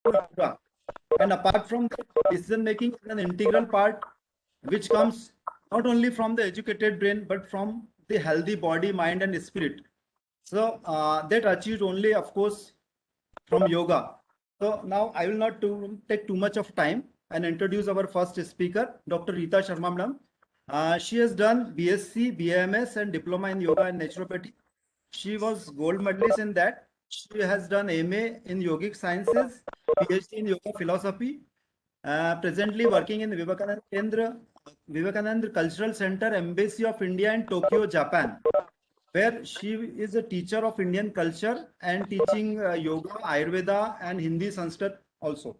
to yoga. And apart from that, decision making is an integral part which comes not only from the educated brain but from the healthy body, mind, and spirit. So that achieved only, of course, from yoga. So now I will not take too much of time and introduce our first speaker, Dr. Rita Sharma Madam. She has done BSc, BAMS, and Diploma in Yoga and Naturopathy. She was gold medalist in that. She has done MA in Yogic Sciences, PhD in Yoga Philosophy. Presently working in Vivekananda Cultural Center, Embassy of India in Tokyo, Japan, where she is a teacher of Indian culture and teaching yoga, Ayurveda, and Hindi Sanskrit also.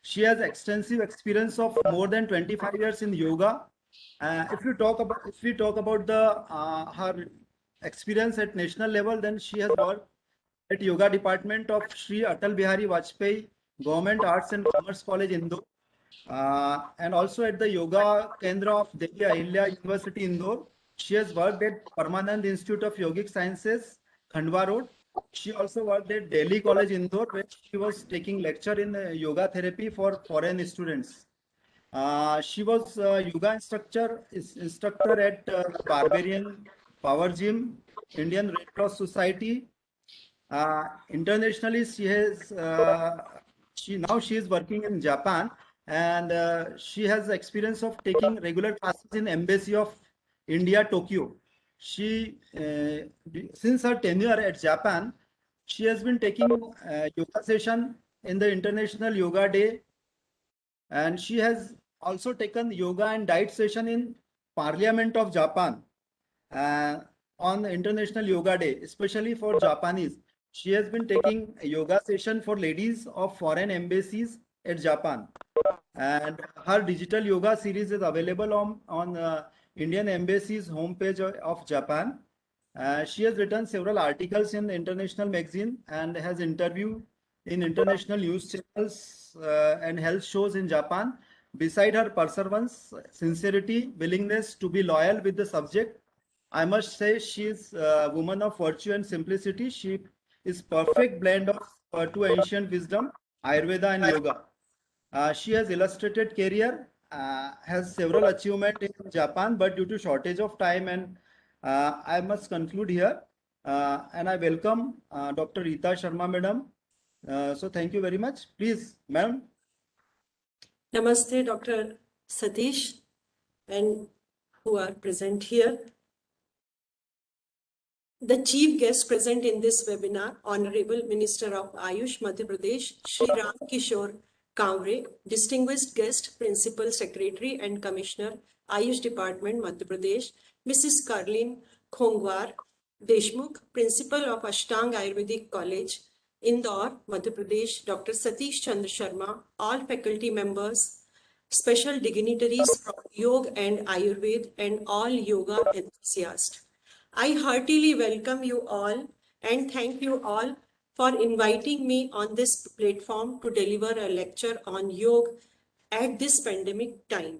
She has extensive experience of more than 25 years in yoga. If we talk about the her experience at national level, then she has worked at yoga department of Sri Atal Bihari Vajpayee Government Arts and Commerce College, Indore, and also at the Yoga Kendra of Delhi Ahilya University, Indore. She has worked at Paramanand Institute of Yogic Sciences, Khandwa Road. She also worked at Delhi College, Indore, where she was taking lecture in yoga therapy for foreign students. She was instructor at Barbarian Power Gym, Indian Red Cross Society. Internationally, she is working in Japan, and she has experience of taking regular classes in Embassy of India, Tokyo. Since her tenure at Japan, she has been taking yoga session in the International Yoga Day, and she has also taken yoga and diet session in Parliament of Japan uh, on International Yoga Day, especially for Japanese. She has been taking a yoga session for ladies of foreign embassies at Japan. And her digital yoga series is available on Indian Embassy's homepage of Japan. She has written several articles in international magazine and has interviewed in international news channels and health shows in Japan. Beside her perseverance, sincerity, willingness to be loyal with the subject, I must say she is a woman of virtue and simplicity. She is perfect blend of two ancient wisdom, Ayurveda and yoga. She has illustrated career, has several achievement in Japan, but due to shortage of time and I must conclude here. And I welcome Dr. Rita Sharma, Madam. So thank you very much. Please, Madam. Namaste, Dr. Satish, and who are present here. The chief guest present in this webinar, Honorable Minister of Ayush Madhya Pradesh, Shri Ram Kishore Kamre, Distinguished Guest, Principal Secretary and Commissioner, Ayush Department, Madhya Pradesh, Mrs. Karlin Khongwar Deshmukh, Principal of Ashtang Ayurvedic College, Indore, Madhya Pradesh, Dr. Satish Chandra Sharma, all faculty members, special dignitaries from Yoga and Ayurveda, and all yoga enthusiasts. I heartily welcome you all and thank you all for inviting me on this platform to deliver a lecture on yoga at this pandemic time.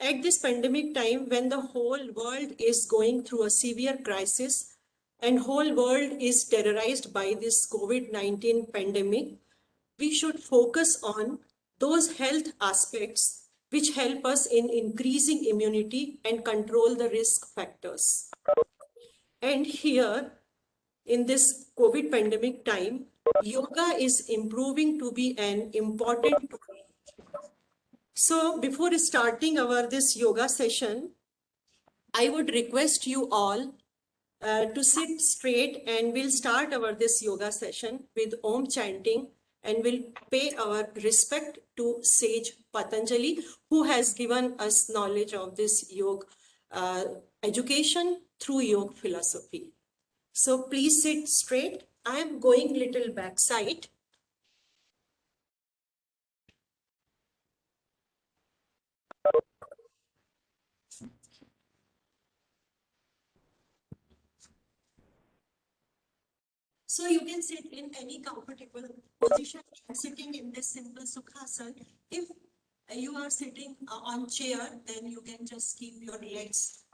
At this pandemic time, when the whole world is going through a severe crisis and whole world is terrorized by this COVID-19 pandemic, we should focus on those health aspects which help us in increasing immunity and control the risk factors. And here, in this COVID pandemic time, yoga is improving to be an important tool. So before starting this yoga session, I would request you all to sit straight, and we'll start this yoga session with Om chanting, and we'll pay our respect to sage Patanjali, who has given us knowledge of this yoga education through yoga philosophy. So please sit straight. I am going little backside. So you can sit in any comfortable position. Sitting in this simple Sukhasana. If you are sitting on chair, then you can just keep your legs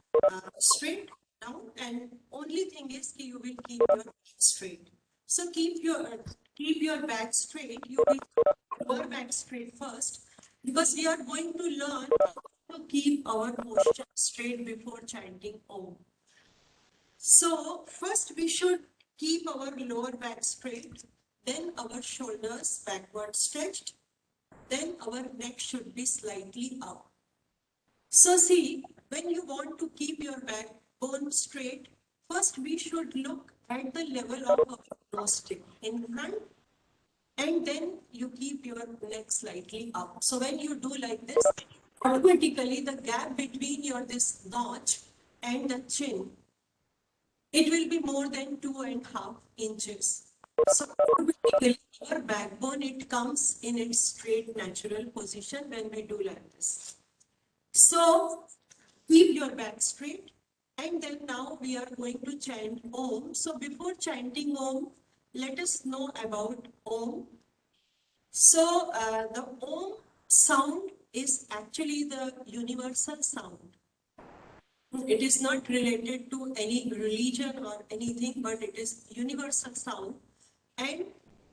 straight down, and only thing is you will keep your legs straight. So keep your keep your back straight. You will keep your back straight first, because we are going to learn how to keep our posture straight before chanting Om. So first we should keep our lower back straight, then our shoulders backward stretched, then our neck should be slightly up. So see, when you want to keep your backbone straight, first we should look at the level of our nose tip in front, and then you keep your neck slightly up. So when you do like this, automatically the gap between your this notch and the chin, it will be more than 2.5 inches. So automatically our backbone, it comes in its straight natural position when we do like this. So keep your back straight, and then now we are going to chant Om. So before chanting Om, let us know about Om. So the Om sound is actually the universal sound. It is not related to any religion or anything, but it is universal sound. And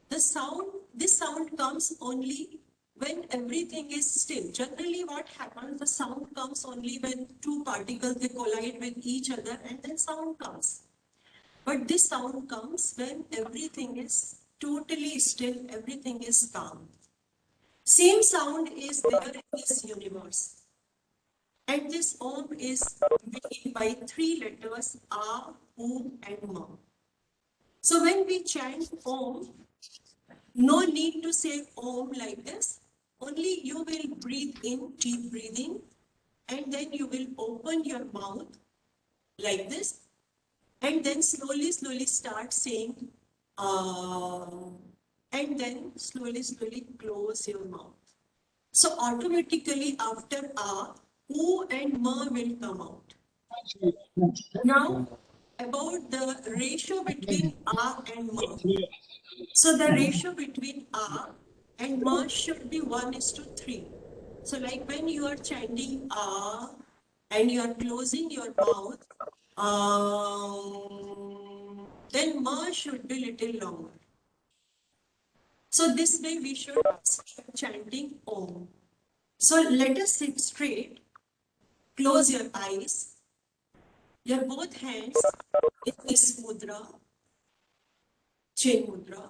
this sound comes only when everything is still. Generally what happens, the sound comes only when two particles, they collide with each other, and then sound comes. But this sound comes when everything is totally still, everything is calm. Same sound is there in this universe. And this Om is made by three letters A, U, and Ma. So when we chant Om, no need to say Om like this. Only you will breathe in, deep breathing, and then you will open your mouth like this, and then slowly start saying and then slowly close your mouth. So automatically after U and Ma will come out. Now about the ratio between and Ma. So the ratio between and Ma should be 1:3. So like when you are chanting and you are closing your mouth, then Ma should be little longer. So this way we should start chanting Om. So let us sit straight, close your eyes, your both hands in this mudra, chin mudra,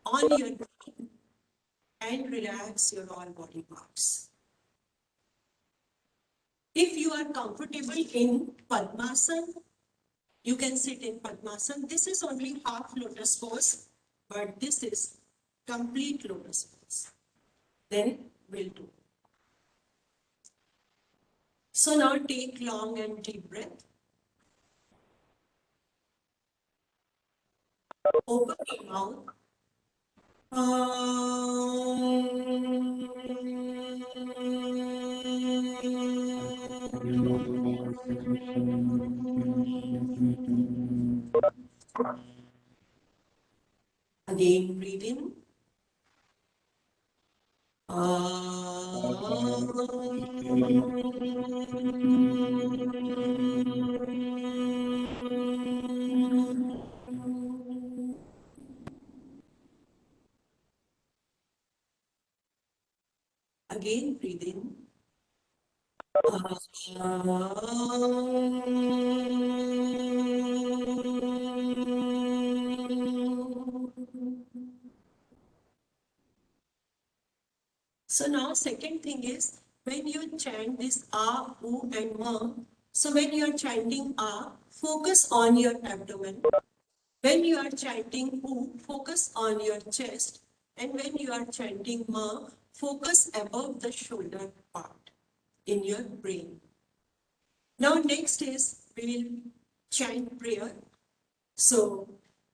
on your knee, and relax your all body parts. If you are comfortable in Padmasana, you can sit in Padmasana. This is only half lotus pose, but this is complete lotus pose. Then we'll do. So now take long and deep breath. Open your mouth. Again, breathe in. Again, breathe in. So now second thing is, when you chant this U, and Ma, so when you are chanting focus on your abdomen. When you are chanting U, focus on your chest. And when you are chanting Ma, focus above the shoulder part in your brain. Now next is, we will chant prayer. So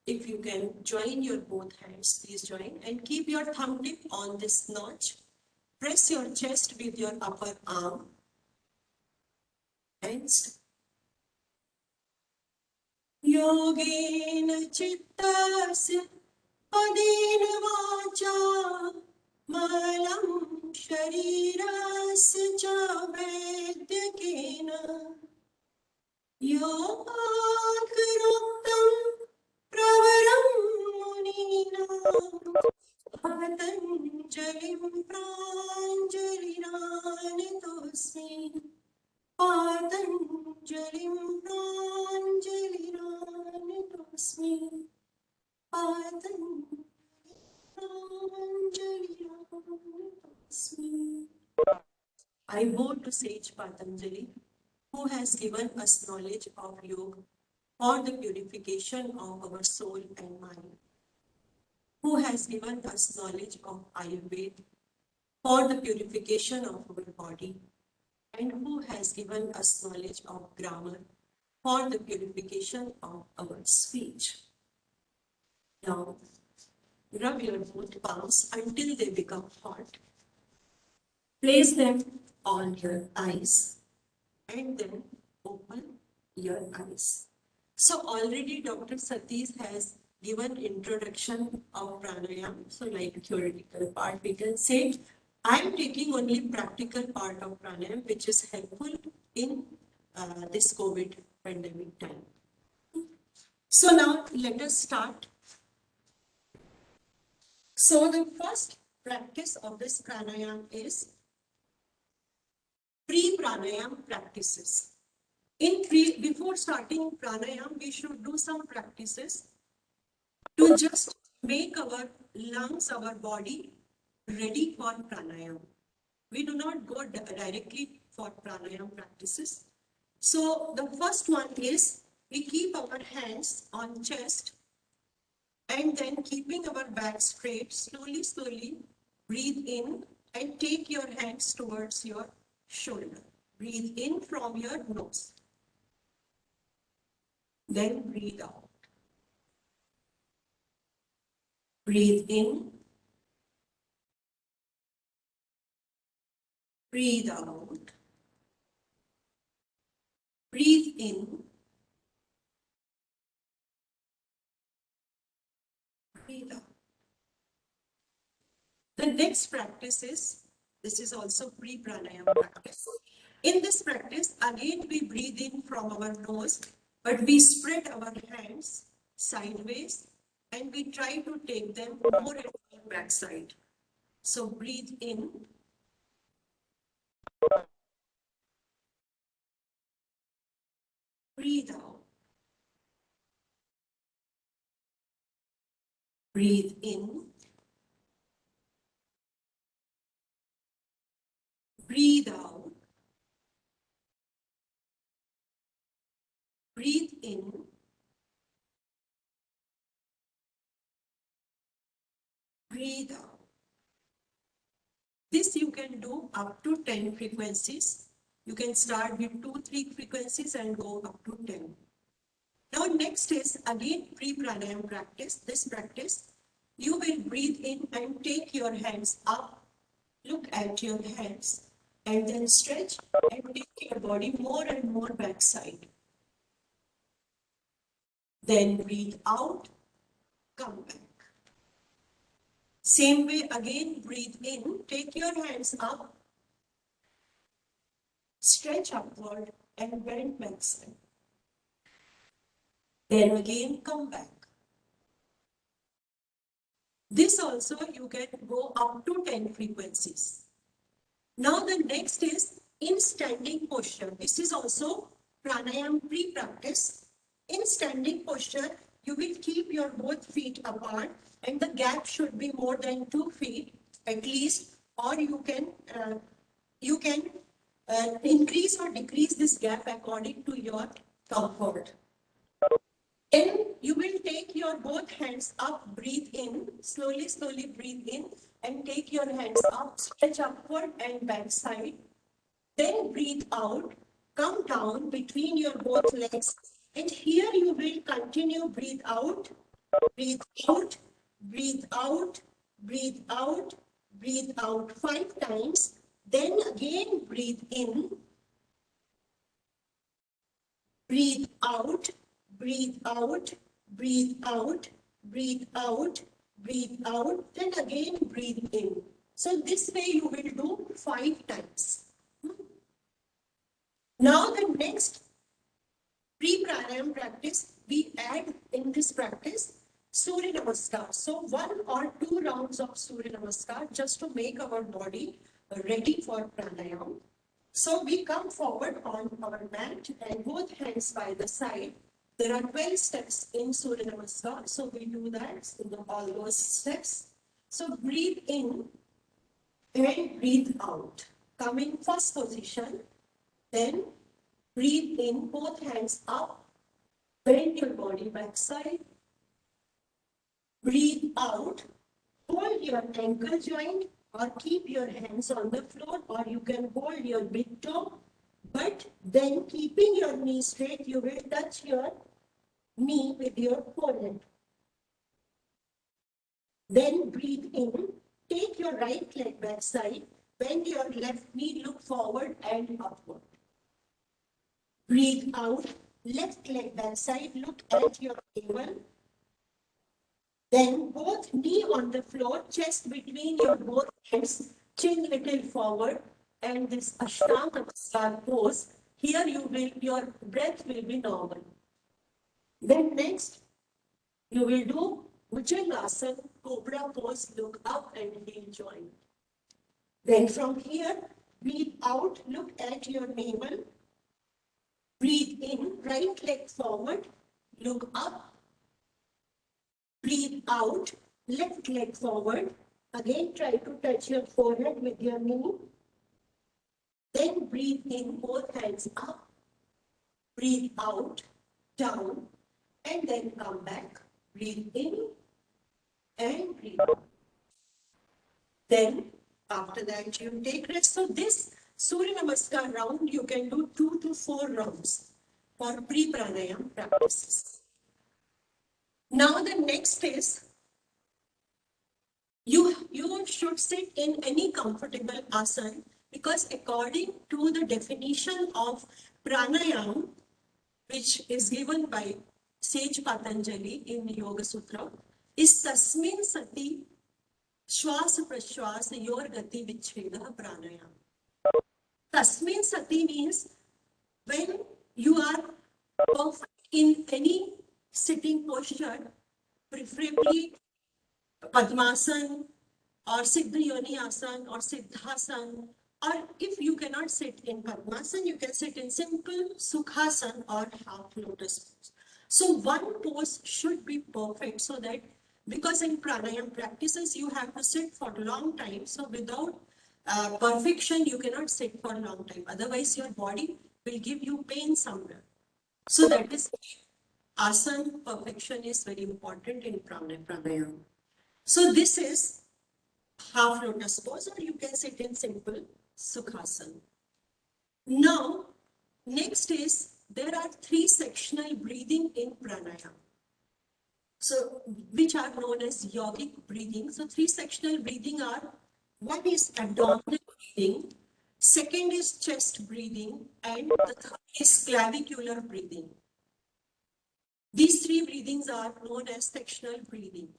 if you can join your both hands, please join, and keep your thumb tip on this notch. Press your chest with your upper arm and stop. Yogena chittasya padena vacha malam sharirasya cha vedyakena yogakruktam pravaram मुनीनां पतञ्जलिं प्राञ्जलिरानतोऽस्मि पातञ्जलिं प्राञ्जलिरानतोऽस्मि पातञ्जलिरानतोऽस्मि. I bow to sage Patanjali, who has given us knowledge of yoga for the purification of our soul and mind, who has given us knowledge of Ayurveda for the purification of our body, and who has given us knowledge of grammar for the purification of our speech. Now, rub your both palms until they become hot. Place them on your eyes and then open your eyes. So already Dr. Satish has given introduction of pranayama. So like theoretical part, we can say, I am taking only practical part of pranayama, which is helpful in this COVID pandemic time. So now let us start. So the first practice of this pranayama is pre-pranayama practices. Before starting pranayama, we should do some practices to just make our lungs, our body ready for pranayama. We do not go directly for pranayama practices. So the first one is we keep our hands on chest and then keeping our back straight, slowly breathe in and take your hands towards your shoulder. Breathe in from your nose. Then breathe out. Breathe in. Breathe out. Breathe in. Breathe out. The next practice is, this is also pre-pranayama practice. In this practice, again we breathe in from our nose, but we spread our hands sideways and we try to take them more and more backside. So breathe in. Breathe out. Breathe in. Breathe out. Breathe in. Breathe out. This you can do up to 10 frequencies. You can start with 2-3 frequencies and go up to 10. Now next is again pre-pranayama practice. This practice, you will breathe in and take your hands up. Look at your hands and then stretch and take your body more and more backside. Then breathe out, come back. Same way again, breathe in, take your hands up, stretch upward and bend backside. Then again come back. This also you can go up to 10 frequencies. Now the next is in standing posture. This is also pranayama pre-practice. In standing posture, you will keep your both feet apart and the gap should be more than 2 feet at least, or you can increase or decrease this gap according to your comfort. Then you will take your both hands up, breathe in, slowly breathe in and take your hands up, stretch upward and back side. Then breathe out, come down between your both legs. And here you will continue, breathe out, breathe out, breathe out, breathe out, breathe out 5 times. Then again breathe in, breathe out, breathe out, breathe out, breathe out, breathe out, then again breathe in. So this way you will do 5 times. Now the next pre-pranayama practice we add in this practice Surya Namaskar. So 1 or 2 rounds of Surya Namaskar just to make our body ready for pranayam. So we come forward on our mat and both hands by the side. There are 12 steps in Surya Namaskar. So we do that in all those steps. So breathe in and breathe out. Come in first position. Then breathe in, both hands up. Bend your body backside. Breathe out. Hold your ankle joint or keep your hands on the floor, or you can hold your big toe. But then keeping your knee straight, you will touch your knee with your forehead. Then breathe in. Take your right leg backside. Bend your left knee, look forward and upward. Breathe out. Left leg backside, look at your navel. Then both knee on the floor, chest between your both hands, chin little forward, and this Ashtanga Namaskar pose. Here your breath will be normal. Then next, you will do Bhujangasana, Cobra pose, look up and heel joint. Then from here, breathe out, look at your navel. Breathe in, right leg forward, look up. Breathe out, left leg forward. Again, try to touch your forehead with your knee. Then breathe in, both hands up. Breathe out, down, and then come back. Breathe in and breathe out. Then, after that, you take rest. So this Surya Namaskar round, you can do 2 to 4 rounds for pre-pranayam practices. Now the next is, you should sit in any comfortable asana, because according to the definition of pranayam, which is given by Sage Patanjali in Yoga Sutra, is tasmin sati shwas prashwas yor gati vichheda pranayam. Tasmin sati means when you are perfect in any sitting posture, preferably Padmasana or Siddha Yoni Asana or Siddhasana, or if you cannot sit in Padmasana, you can sit in simple Sukhasana or half lotus pose. So one pose should be perfect, so that, because in pranayam practices you have to sit for a long time, so without perfection you cannot sit for a long time, otherwise your body will give you pain somewhere. So that is asana perfection is very important in pranayam. So this is half lotus pose, or you can sit in simple Sukhasana. Now, next is, there are 3 sectional breathing in pranayam, so which are known as yogic breathing. So 3 sectional breathing are, one is abdominal breathing, second is chest breathing, and the third is clavicular breathing. These 3 breathings are known as sectional breathing.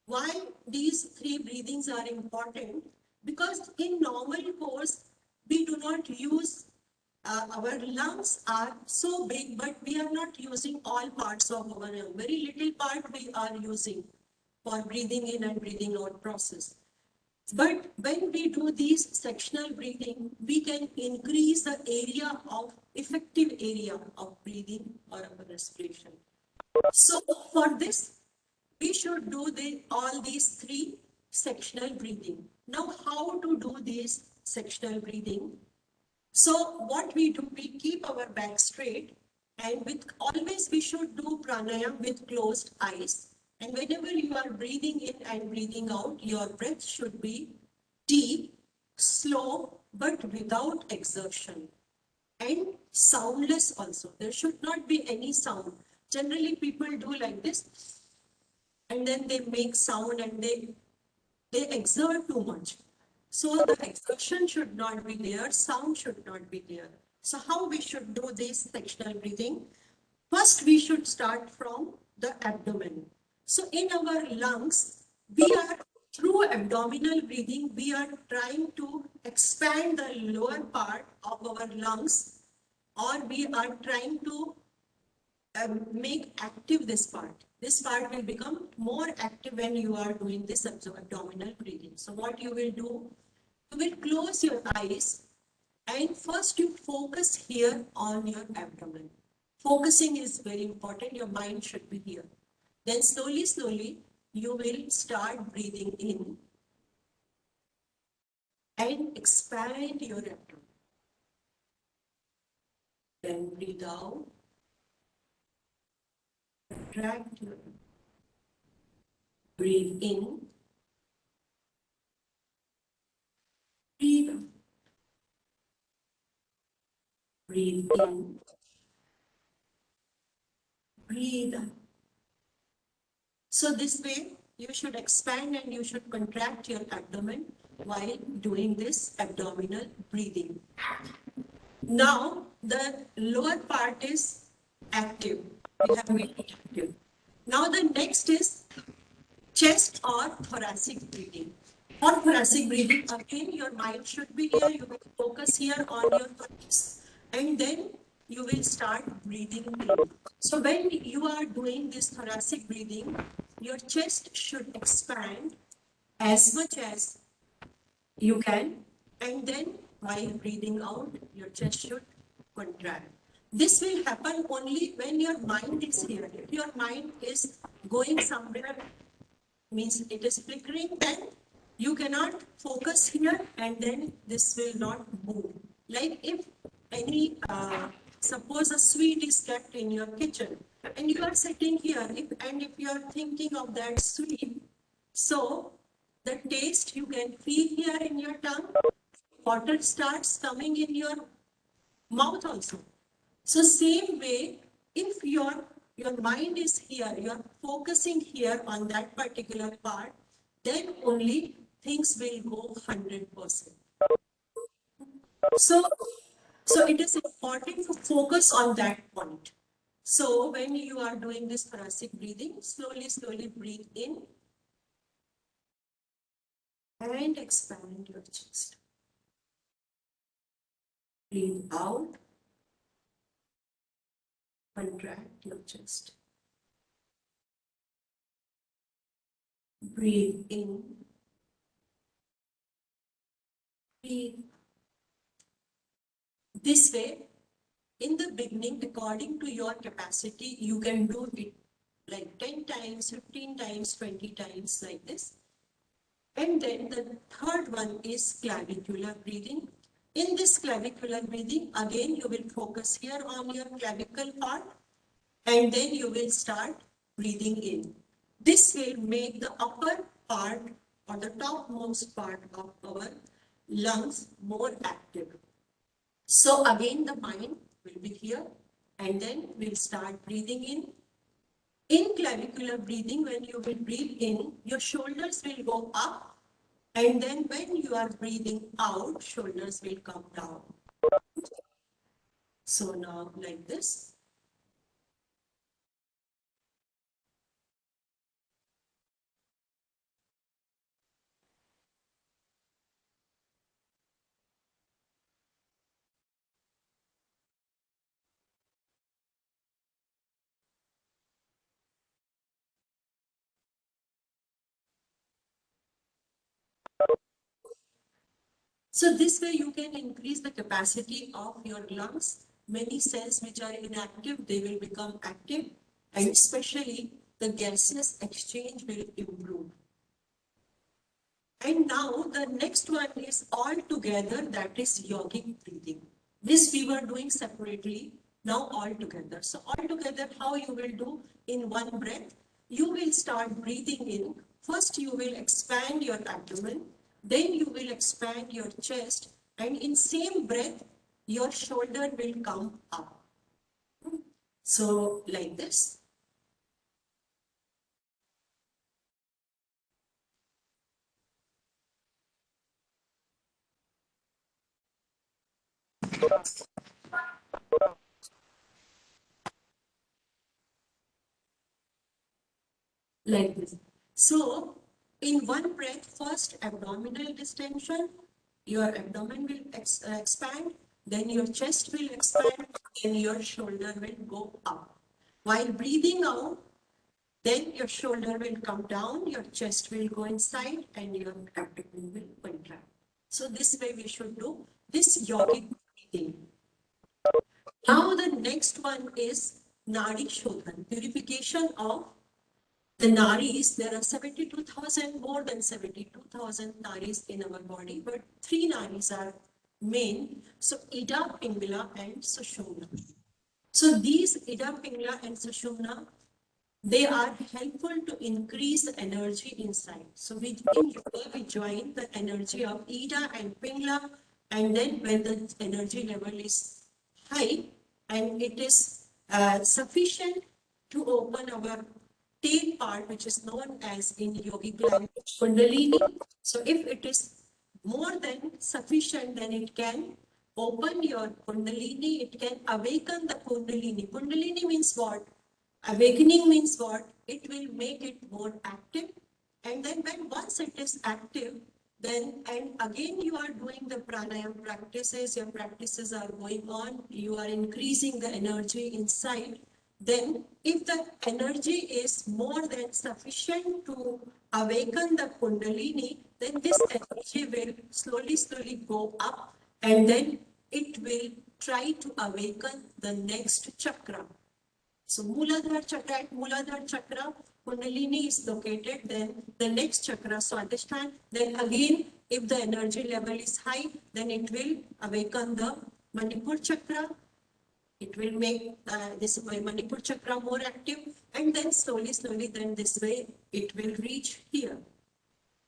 Why these 3 breathings are important? Because in normal course, we do not use, our lungs are so big, but we are not using all parts of our lung. Very little part we are using for breathing in and breathing out process. But when we do these sectional breathing, we can increase the area of, effective area of breathing or our respiration. So for this, we should do all these 3 sectional breathing. Now, how to do this sectional breathing? So what we do, we keep our back straight, and always we should do pranayam with closed eyes. And whenever you are breathing in and breathing out, your breath should be deep, slow, but without exertion, and soundless also. There should not be any sound. Generally, people do like this, and then they make sound and they exert too much. So the exertion should not be there, sound should not be there. So how we should do this sectional breathing? First, we should start from the abdomen. So in our lungs, we are, through abdominal breathing, we are trying to expand the lower part of our lungs, or we are trying to make active this part. This part will become more active when you are doing this abdominal breathing. So what you will do, you will close your eyes and first you focus here on your abdomen. Focusing is very important. Your mind should be here. Then slowly, you will start breathing in and expand your abdomen. Then breathe out. Contract your abdomen. Breathe in. Breathe out. Breathe in. Breathe out. So this way, you should expand and you should contract your abdomen while doing this abdominal breathing. Now, the lower part is active. We have made it active. Now, the next is chest or thoracic breathing. For thoracic breathing, again, your mind should be here. You will focus here on your thorax and then you will start breathing in. So when you are doing this thoracic breathing, your chest should expand as much as you can, and then while breathing out, your chest should contract. This will happen only when your mind is here. If your mind is going somewhere, means it is flickering, then you cannot focus here and then this will not move. Like if any, suppose a sweet is kept in your kitchen and you are sitting here and if you are thinking of that sweet, so the taste you can feel here in your tongue, water starts coming in your mouth also. So same way, if your mind is here, you are focusing here on that particular part, then only things will go 100%. So it is important to focus on that point. So when you are doing this thoracic breathing, slowly breathe in and expand your chest. Breathe out, contract your chest. Breathe in, breathe. This way, in the beginning, according to your capacity, you can do it like 10 times, 15 times, 20 times like this. And then the third one is clavicular breathing. In this clavicular breathing, again, you will focus here on your clavicle part and then you will start breathing in. This will make the upper part or the topmost part of our lungs more active. So again, the mind will be here and then we'll start breathing in. In clavicular breathing, when you will breathe in, your shoulders will go up and then when you are breathing out, shoulders will come down. So now like this. So this way you can increase the capacity of your lungs. Many cells which are inactive, they will become active and especially the gaseous exchange will improve. And now the next one is all together, that is yogic breathing. This we were doing separately, now all together. So all together, how you will do in one breath? You will start breathing in. First you will expand your abdomen, then you will expand your chest, and in same breath, your shoulder will come up. So like this. Like this. So in one breath, first abdominal distension, your abdomen will expand, then your chest will expand, then your shoulder will go up. While breathing out, Then your shoulder will come down, your chest will go inside, and your abdomen will contract. So this way we should do this yogic breathing. Now the next one is Nadi Shodhan, purification of the nadis. There are 72,000, more than 72,000 nadis in our body, but three nadis are main. So Ida, Pingala, and Sushumna. So these Ida, Pingala, and Sushumna, they are helpful to increase the energy inside. So in yoga, we join the energy of Ida and Pingala, and then when the energy level is high and it is sufficient to open our tail part, which is known as in yogic language Kundalini. So if it is more than sufficient, then it can open your Kundalini, it can awaken the Kundalini. Kundalini means what? Awakening means what? It will make it more active. And then when once it is active, then and again you are doing the pranayama practices, your practices are going on, you are increasing the energy inside. Then if the energy is more than sufficient to awaken the Kundalini, then this energy will slowly go up, and then it will try to awaken the next chakra. So Muladhara Chakra, at Muladhara Chakra, Kundalini is located, then the next chakra, Swadhisthana, then again, if the energy level is high, then it will awaken the Manipur Chakra. It will make this Manipur Chakra more active, and then slowly, then this way, it will reach here.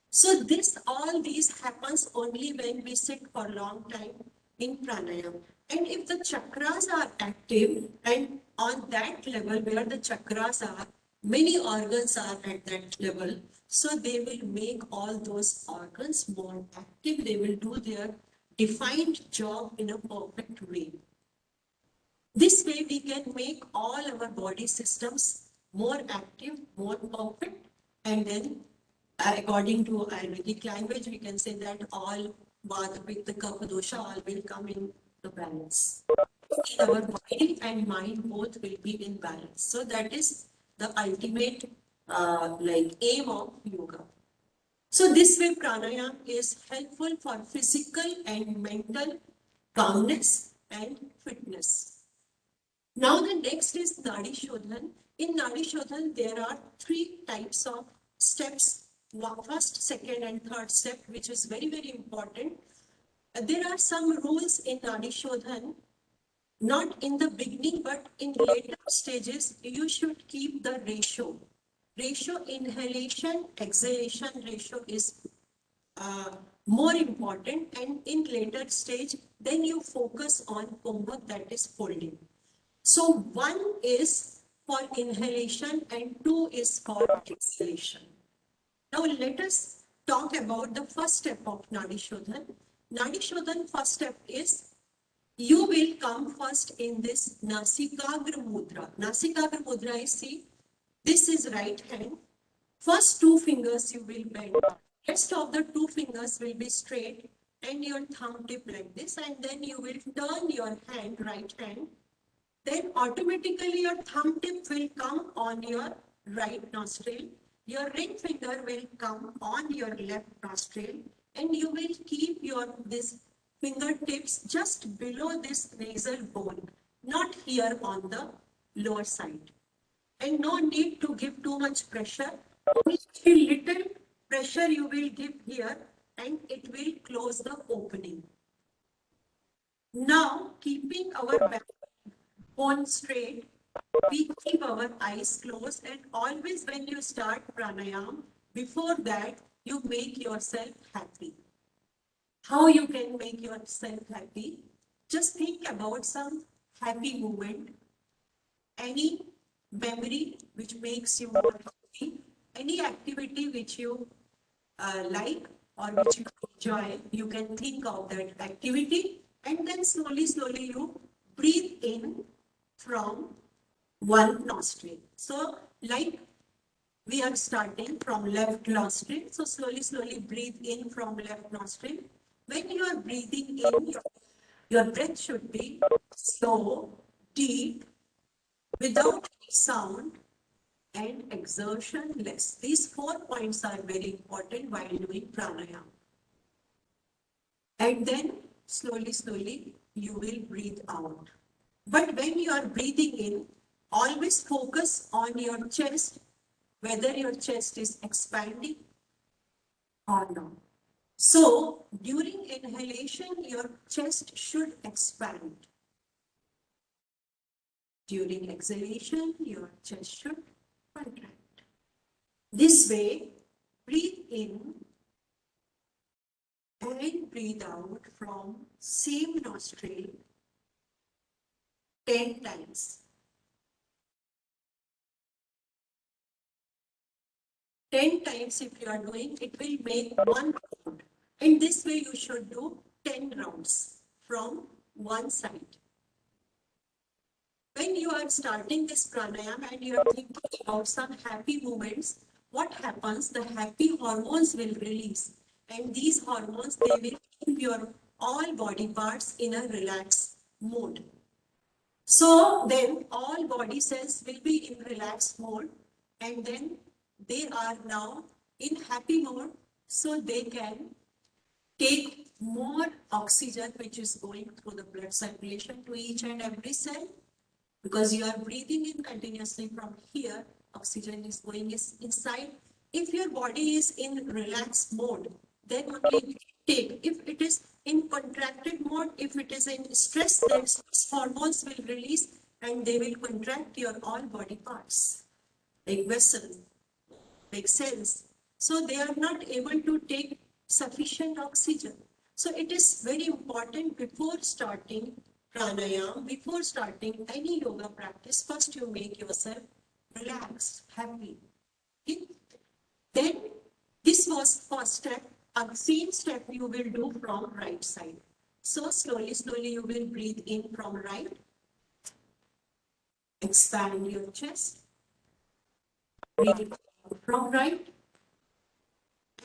So all these happens only when we sit for a long time in pranayama. And if the chakras are active, and on that level where the chakras are, many organs are at that level, so they will make all those organs more active. They will do their defined job in a perfect way. This way we can make all our body systems more active, more perfect, and then according to Ayurvedic language, we can say that all Vata, Pitta, Kapha, Dosha, all will come in the balance. Our body and mind both will be in balance. So that is the ultimate aim of yoga. So this way pranayama is helpful for physical and mental calmness and fitness. Now the next is Nadi Shodhan. In Nadi Shodhan, there are three types of steps. First, second, and third step, which is very important. There are some rules in Nadi Shodhan, not in the beginning, but in later stages, you should keep the ratio. Ratio inhalation, exhalation ratio is more important, and in later stage, then you focus on kumbhak, that is folding. So 1 is for inhalation and 2 is for exhalation. Now let us talk about the first step of Nadi Shodhan. Nadi Shodhan first step is you will come first in this Nasikagra Mudra. Nasikagra Mudra is, see, this is right hand. First 2 fingers you will bend. Rest of the 2 fingers will be straight and your thumb tip like this, and then you will turn your hand, right hand. Then automatically your thumb tip will come on your right nostril. Your ring finger will come on your left nostril, and you will keep this fingertips just below this nasal bone, not here on the lower side. And no need to give too much pressure. Only little pressure you will give here, and it will close the opening. Now, keeping our backbone straight, we keep our eyes closed, and always when you start pranayama, before that, you make yourself happy. How you can make yourself happy? Just think about some happy moment, any memory which makes you more happy, any activity which you like or which you enjoy, you can think of that activity, and then slowly you breathe in from one nostril. So like we are starting from left nostril, so slowly breathe in from left nostril. When you are breathing in, your breath should be slow, deep, without sound, and exertion less. These 4 points are very important while doing pranayama. And then slowly, you will breathe out. But when you are breathing in, always focus on your chest, whether your chest is expanding or not. So during inhalation, your chest should expand. During exhalation, your chest should contract. This way, breathe in and breathe out from same nostril 10 times. 10 times if you are doing, it will make 1 round. And this way you should do 10 rounds from one side. When you are starting this pranayama and you are thinking about some happy moments, what happens? The happy hormones will release. And these hormones, they will keep your all body parts in a relaxed mode. So then all body cells will be in relaxed mode, and then they are now in happy mode, so they can take more oxygen which is going through the blood circulation to each and every cell, because you are breathing in continuously from here, oxygen is going inside. If your body is in relaxed mode, then only take. If it is in contracted mode, if it is in stress, then stress hormones will release and they will contract your all body parts, like vessels, like cells. So they are not able to take sufficient oxygen. So it is very important before starting pranayama, before starting any yoga practice, first you make yourself relaxed, happy. Okay? Then this was first step. And same step you will do from right side. So slowly you will breathe in from right. Expand your chest. Breathe out from right.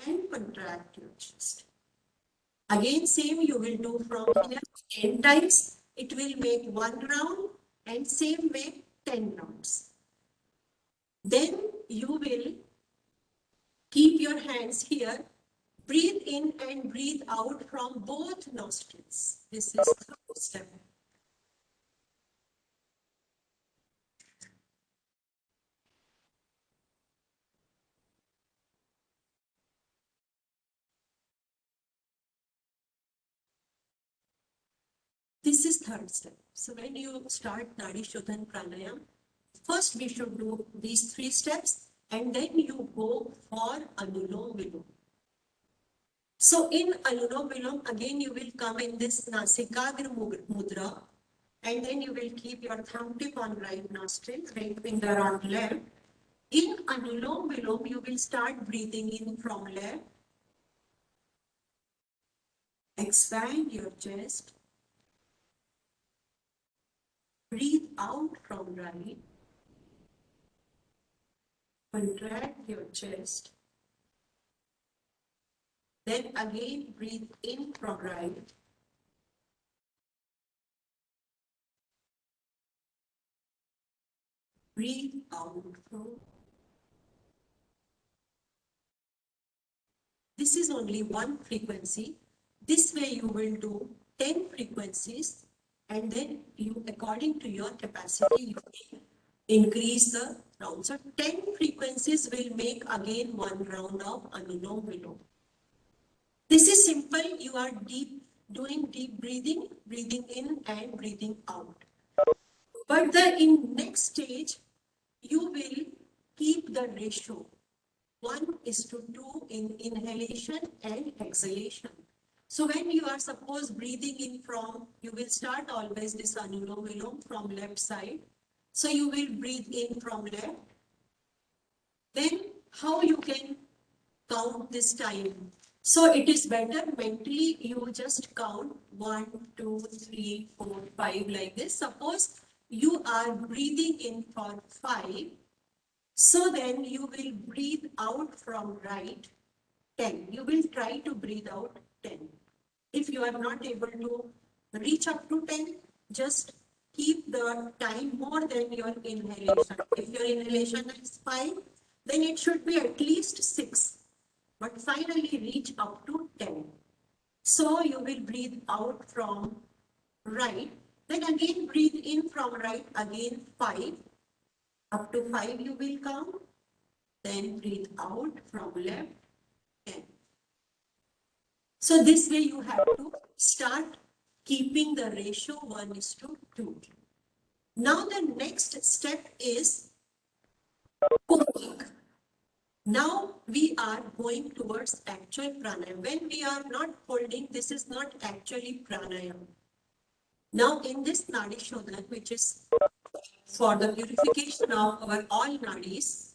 And contract your chest. Again, same you will do from here 10 times. It will make 1 round and same make 10 rounds. Then you will keep your hands here. Breathe in and breathe out from both nostrils. This is the third step. This is third step. So when you start Nadi Shodhan Pranayam, first we should do these 3 steps and then you go for Anulom Vilom. So in Anulom Vilom, again you will come in this Nasikagra Mudra, and then you will keep your thumb tip on right nostril, right finger on left. In Anulom Vilom, you will start breathing in from left. Expand your chest. Breathe out from right. Contract your chest. Then again breathe in from right. Breathe out from. This is only one frequency. This way you will do 10 frequencies, and then you, according to your capacity, you will increase the round. So 10 frequencies will make again 1 round of Anulom Vilom. This is simple. You are doing deep breathing, breathing in and breathing out. But in next stage, you will keep the ratio 1:2 in inhalation and exhalation. So when you are suppose breathing in from, you will start always this Anulom Vilom from left side. So you will breathe in from left. Then how you can count this time? So it is better mentally you just count 1, 2, 3, 4, 5 like this. Suppose you are breathing in for 5. So then you will breathe out from right 10. You will try to breathe out 10. If you are not able to reach up to 10, just keep the time more than your inhalation. If your inhalation is 5, then it should be at least 6, but finally reach up to 10. So you will breathe out from right, then again breathe in from right, again 5, up to 5 you will count, then breathe out from left, 10. So this way you have to start keeping the ratio 1:2. Now the next step is Kumbhak. Now we are going towards actual pranayam. When we are not holding, this is not actually pranayam. Now in this Nadi Shodhan, which is for the purification of our all nadis,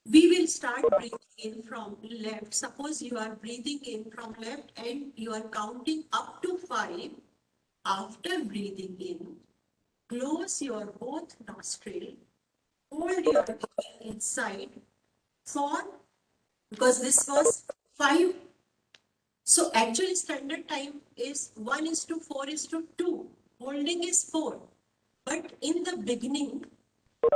we will start breathing in from left. Suppose you are breathing in from left and you are counting up to 5. After breathing in, close your both nostril, hold your air inside for, because this was 5. So actually standard time is 1:4:2. Holding is 4. But in the beginning,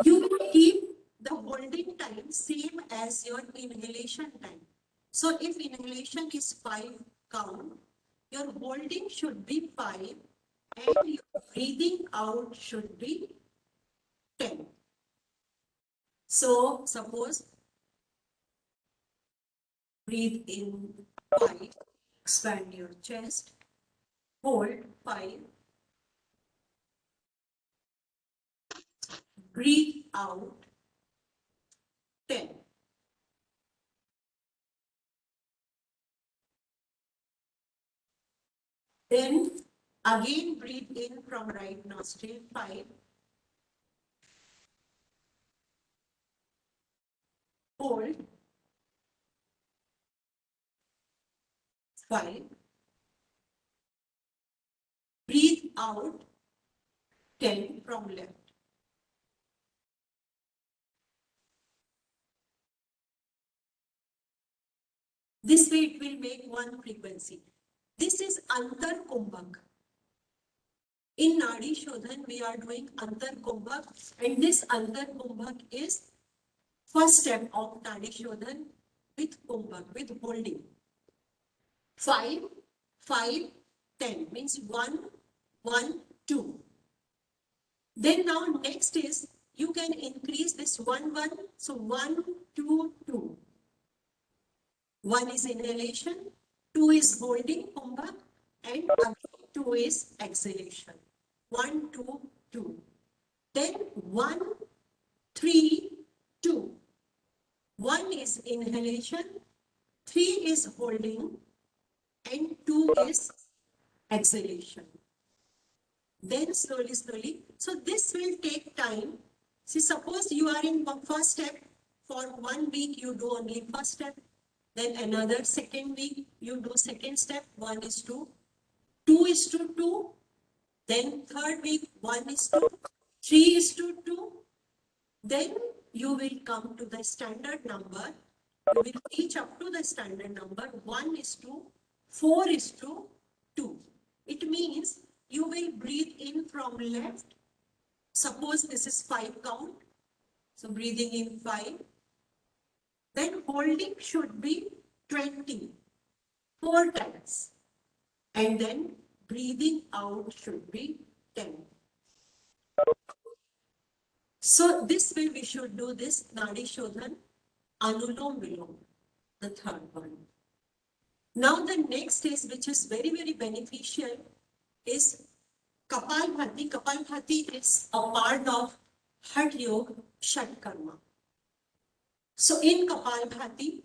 you will keep the holding time same as your inhalation time. So if inhalation is 5 count, your holding should be 5 and your breathing out should be 10. So suppose breathe in 5, expand your chest, hold 5, breathe out 10. Then again breathe in from right nostril 5, hold 5, breathe out 10 from left. This way it will make one frequency. This is Antar Kumbhak. In Nadi Shodhan, we are doing Antar Kumbhak, and this Antar Kumbhak is first step of Nadi Shodhan with Kumbhak, with holding. 5, 5, 10 means 1, 1, 2. Then now next is you can increase this 1, 1. So 1, 2, 2. 1 is inhalation, 2 is holding Kumbhak, and 2 is exhalation. 1, 2, 2. Then 1, 3, 2. 1 is inhalation, 3 is holding, and 2 is exhalation. Then slowly, slowly. So this will take time. See, suppose you are in first step. For 1 week, you do only first step. Then another second week, you do second step, 1:2, 2:2. Then third week, 1:3, 3:2. Then you will come to the standard number. You will reach up to the standard number 1:4:2. It means you will breathe in from left. Suppose this is 5 count. So breathing in 5. Then holding should be 20, 4 times. And then breathing out should be 10. So this way we should do this Nadi Shodhan, Anulom Vilom, the third one. Now the next is, which is very, very beneficial, is Kapalbhati. Kapalbhati is a part of Hatha Yoga Shat Karma. So in Kapalbhati,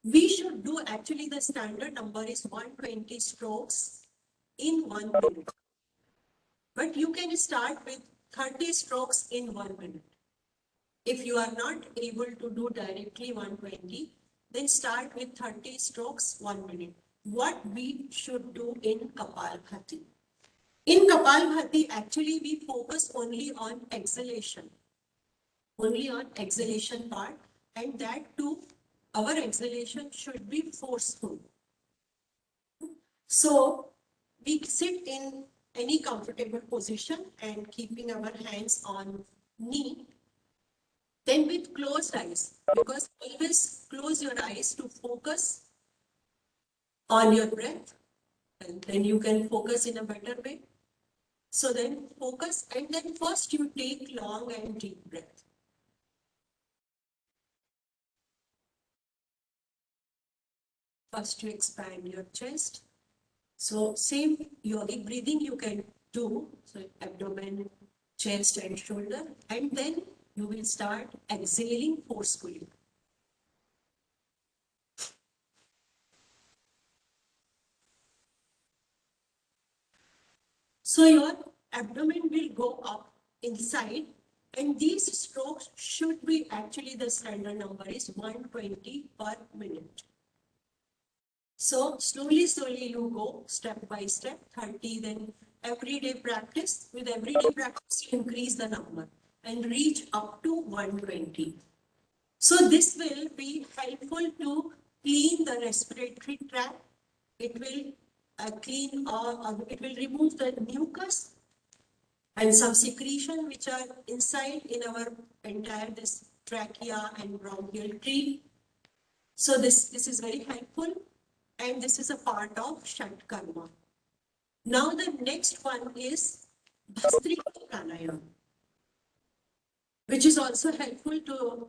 we should do, actually the standard number is 120 strokes in 1 minute. But you can start with 30 strokes in 1 minute. If you are not able to do directly 120, then start with 30 strokes 1 minute. What we should do in Kapalbhati? In Kapalbhati, actually we focus only on exhalation. Only on exhalation part, and that too, our exhalation should be forceful. So we sit in any comfortable position and keeping our hands on knee. Then with closed eyes, because always close your eyes to focus on your breath, and then you can focus in a better way. So then focus, and then first you take long and deep breath. First you expand your chest. So same yogic breathing you can do. So abdomen, chest and shoulder, and then you will start exhaling forcefully. So your abdomen will go up inside, and these strokes should be, actually the standard number is 120 per minute. So slowly you go step by step, 30, then everyday practice. With everyday practice, you increase the number and reach up to 120. So this will be helpful to clean the respiratory tract. It will it will remove the mucus and some secretion which are inside in our entire this trachea and bronchial tree. So this is very helpful, and this is a part of Shat Karma. Now the next one is Bhastrika Pranayama, which is also helpful to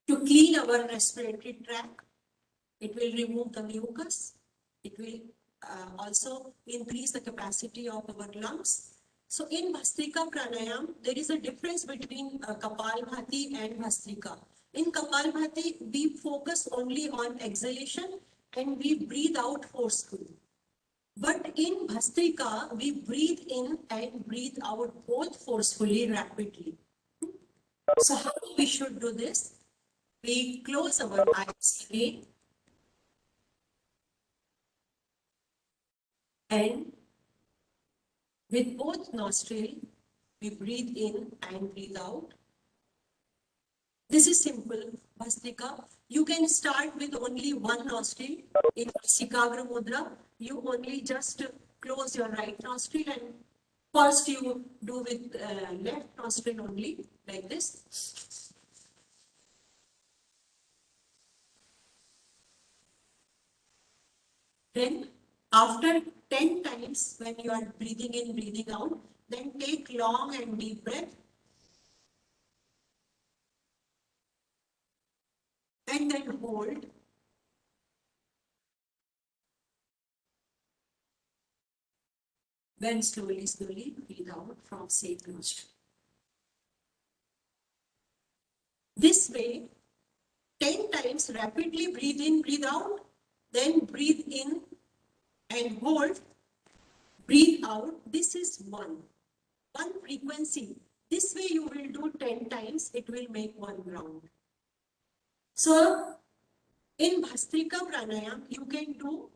clean our respiratory tract. It will remove the mucus. It will also increase the capacity of our lungs. So in Bhastrika Pranayam, there is a difference between Kapalbhati and Bhastrika. In Kapalbhati, we focus only on exhalation and we breathe out forcefully. But in Bhastrika, we breathe in and breathe out both forcefully, rapidly. So how we should do this? We close our eyes again. And with both nostrils, we breathe in and breathe out. This is simple, Bhastrika. You can start with only one nostril. In Sikagra Mudra, you only just close your right nostril, and first you do with left nostril only, like this. Then after 10 times, when you are breathing in, breathing out, then take long and deep breath. And then hold. Then slowly breathe out from same nostril. This way, 10 times rapidly breathe in, breathe out, then breathe in and hold, breathe out. This is one frequency. This way you will do 10 times, it will make one round. So in Bhastrika Pranayam, you can do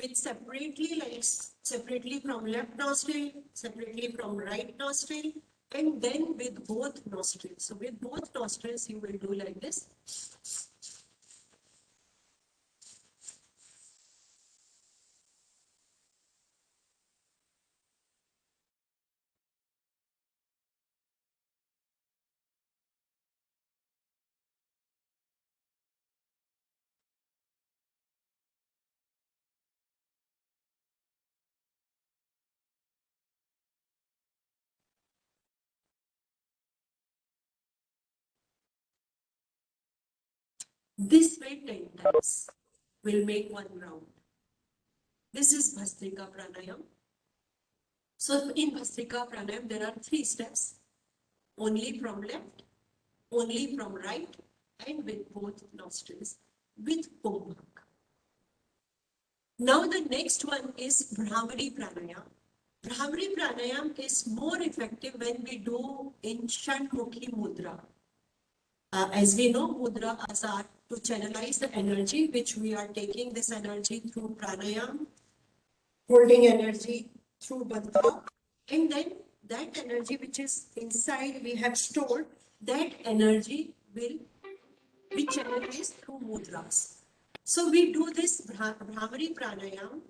with separately, like separately from left nostril, separately from right nostril, and then with both nostrils. So with both nostrils, you will do like this. This way 10 times will make one round. This is Bhastrika Pranayam. So in Bhastrika Pranayam, there are 3 steps. Only from left, only from right, and with both nostrils, with Kumbhak. Now the next one is Bhramari Pranayam. Bhramari Pranayam is more effective when we do in Shanmukhi Mudra. As we know, mudras are to channelize the energy, which we are taking this energy through pranayam, holding energy through bandha, and then that energy which is inside we have stored, that energy will be channelized through mudras. So we do this Bhramari Pranayam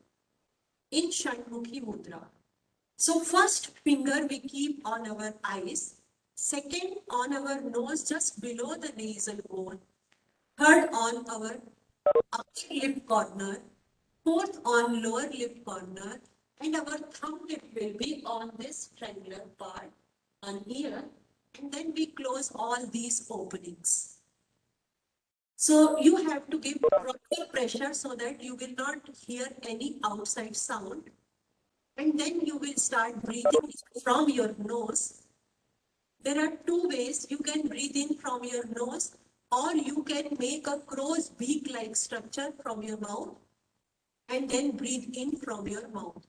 in Shanmukhi Mudra. So first finger we keep on our eyes, second on our nose just below the nasal bone, third on our upper lip corner, fourth on lower lip corner, and our thumb tip will be on this triangular part on here, and then we close all these openings. So you have to give proper pressure so that you will not hear any outside sound. And then you will start breathing from your nose. There are two ways you can breathe in from your nose, or you can make a crow's beak-like structure from your mouth and then breathe in from your mouth.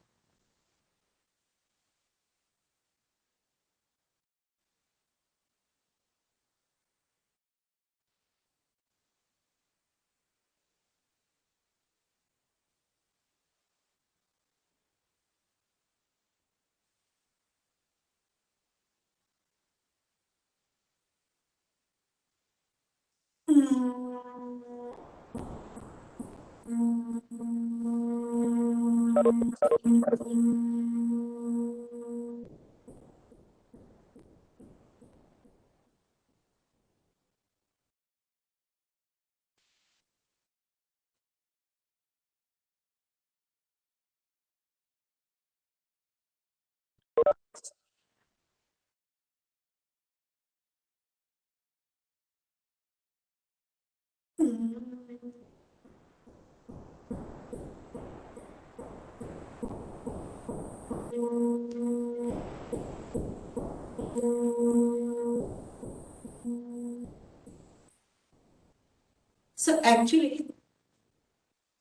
So actually,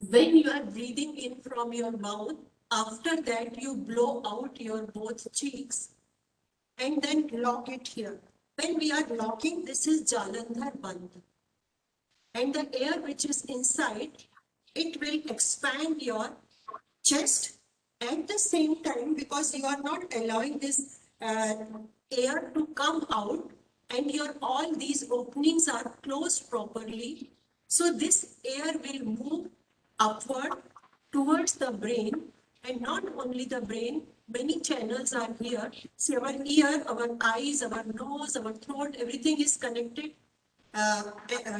when you are breathing in from your mouth, after that you blow out your both cheeks and then lock it here. When we are locking, this is Jalandhar Bandh. And the air which is inside, it will expand your chest at the same time, because you are not allowing this air to come out, and your all these openings are closed properly. So this air will move upward towards the brain, and not only the brain, many channels are here. See, our ear, our eyes, our nose, our throat, everything is connected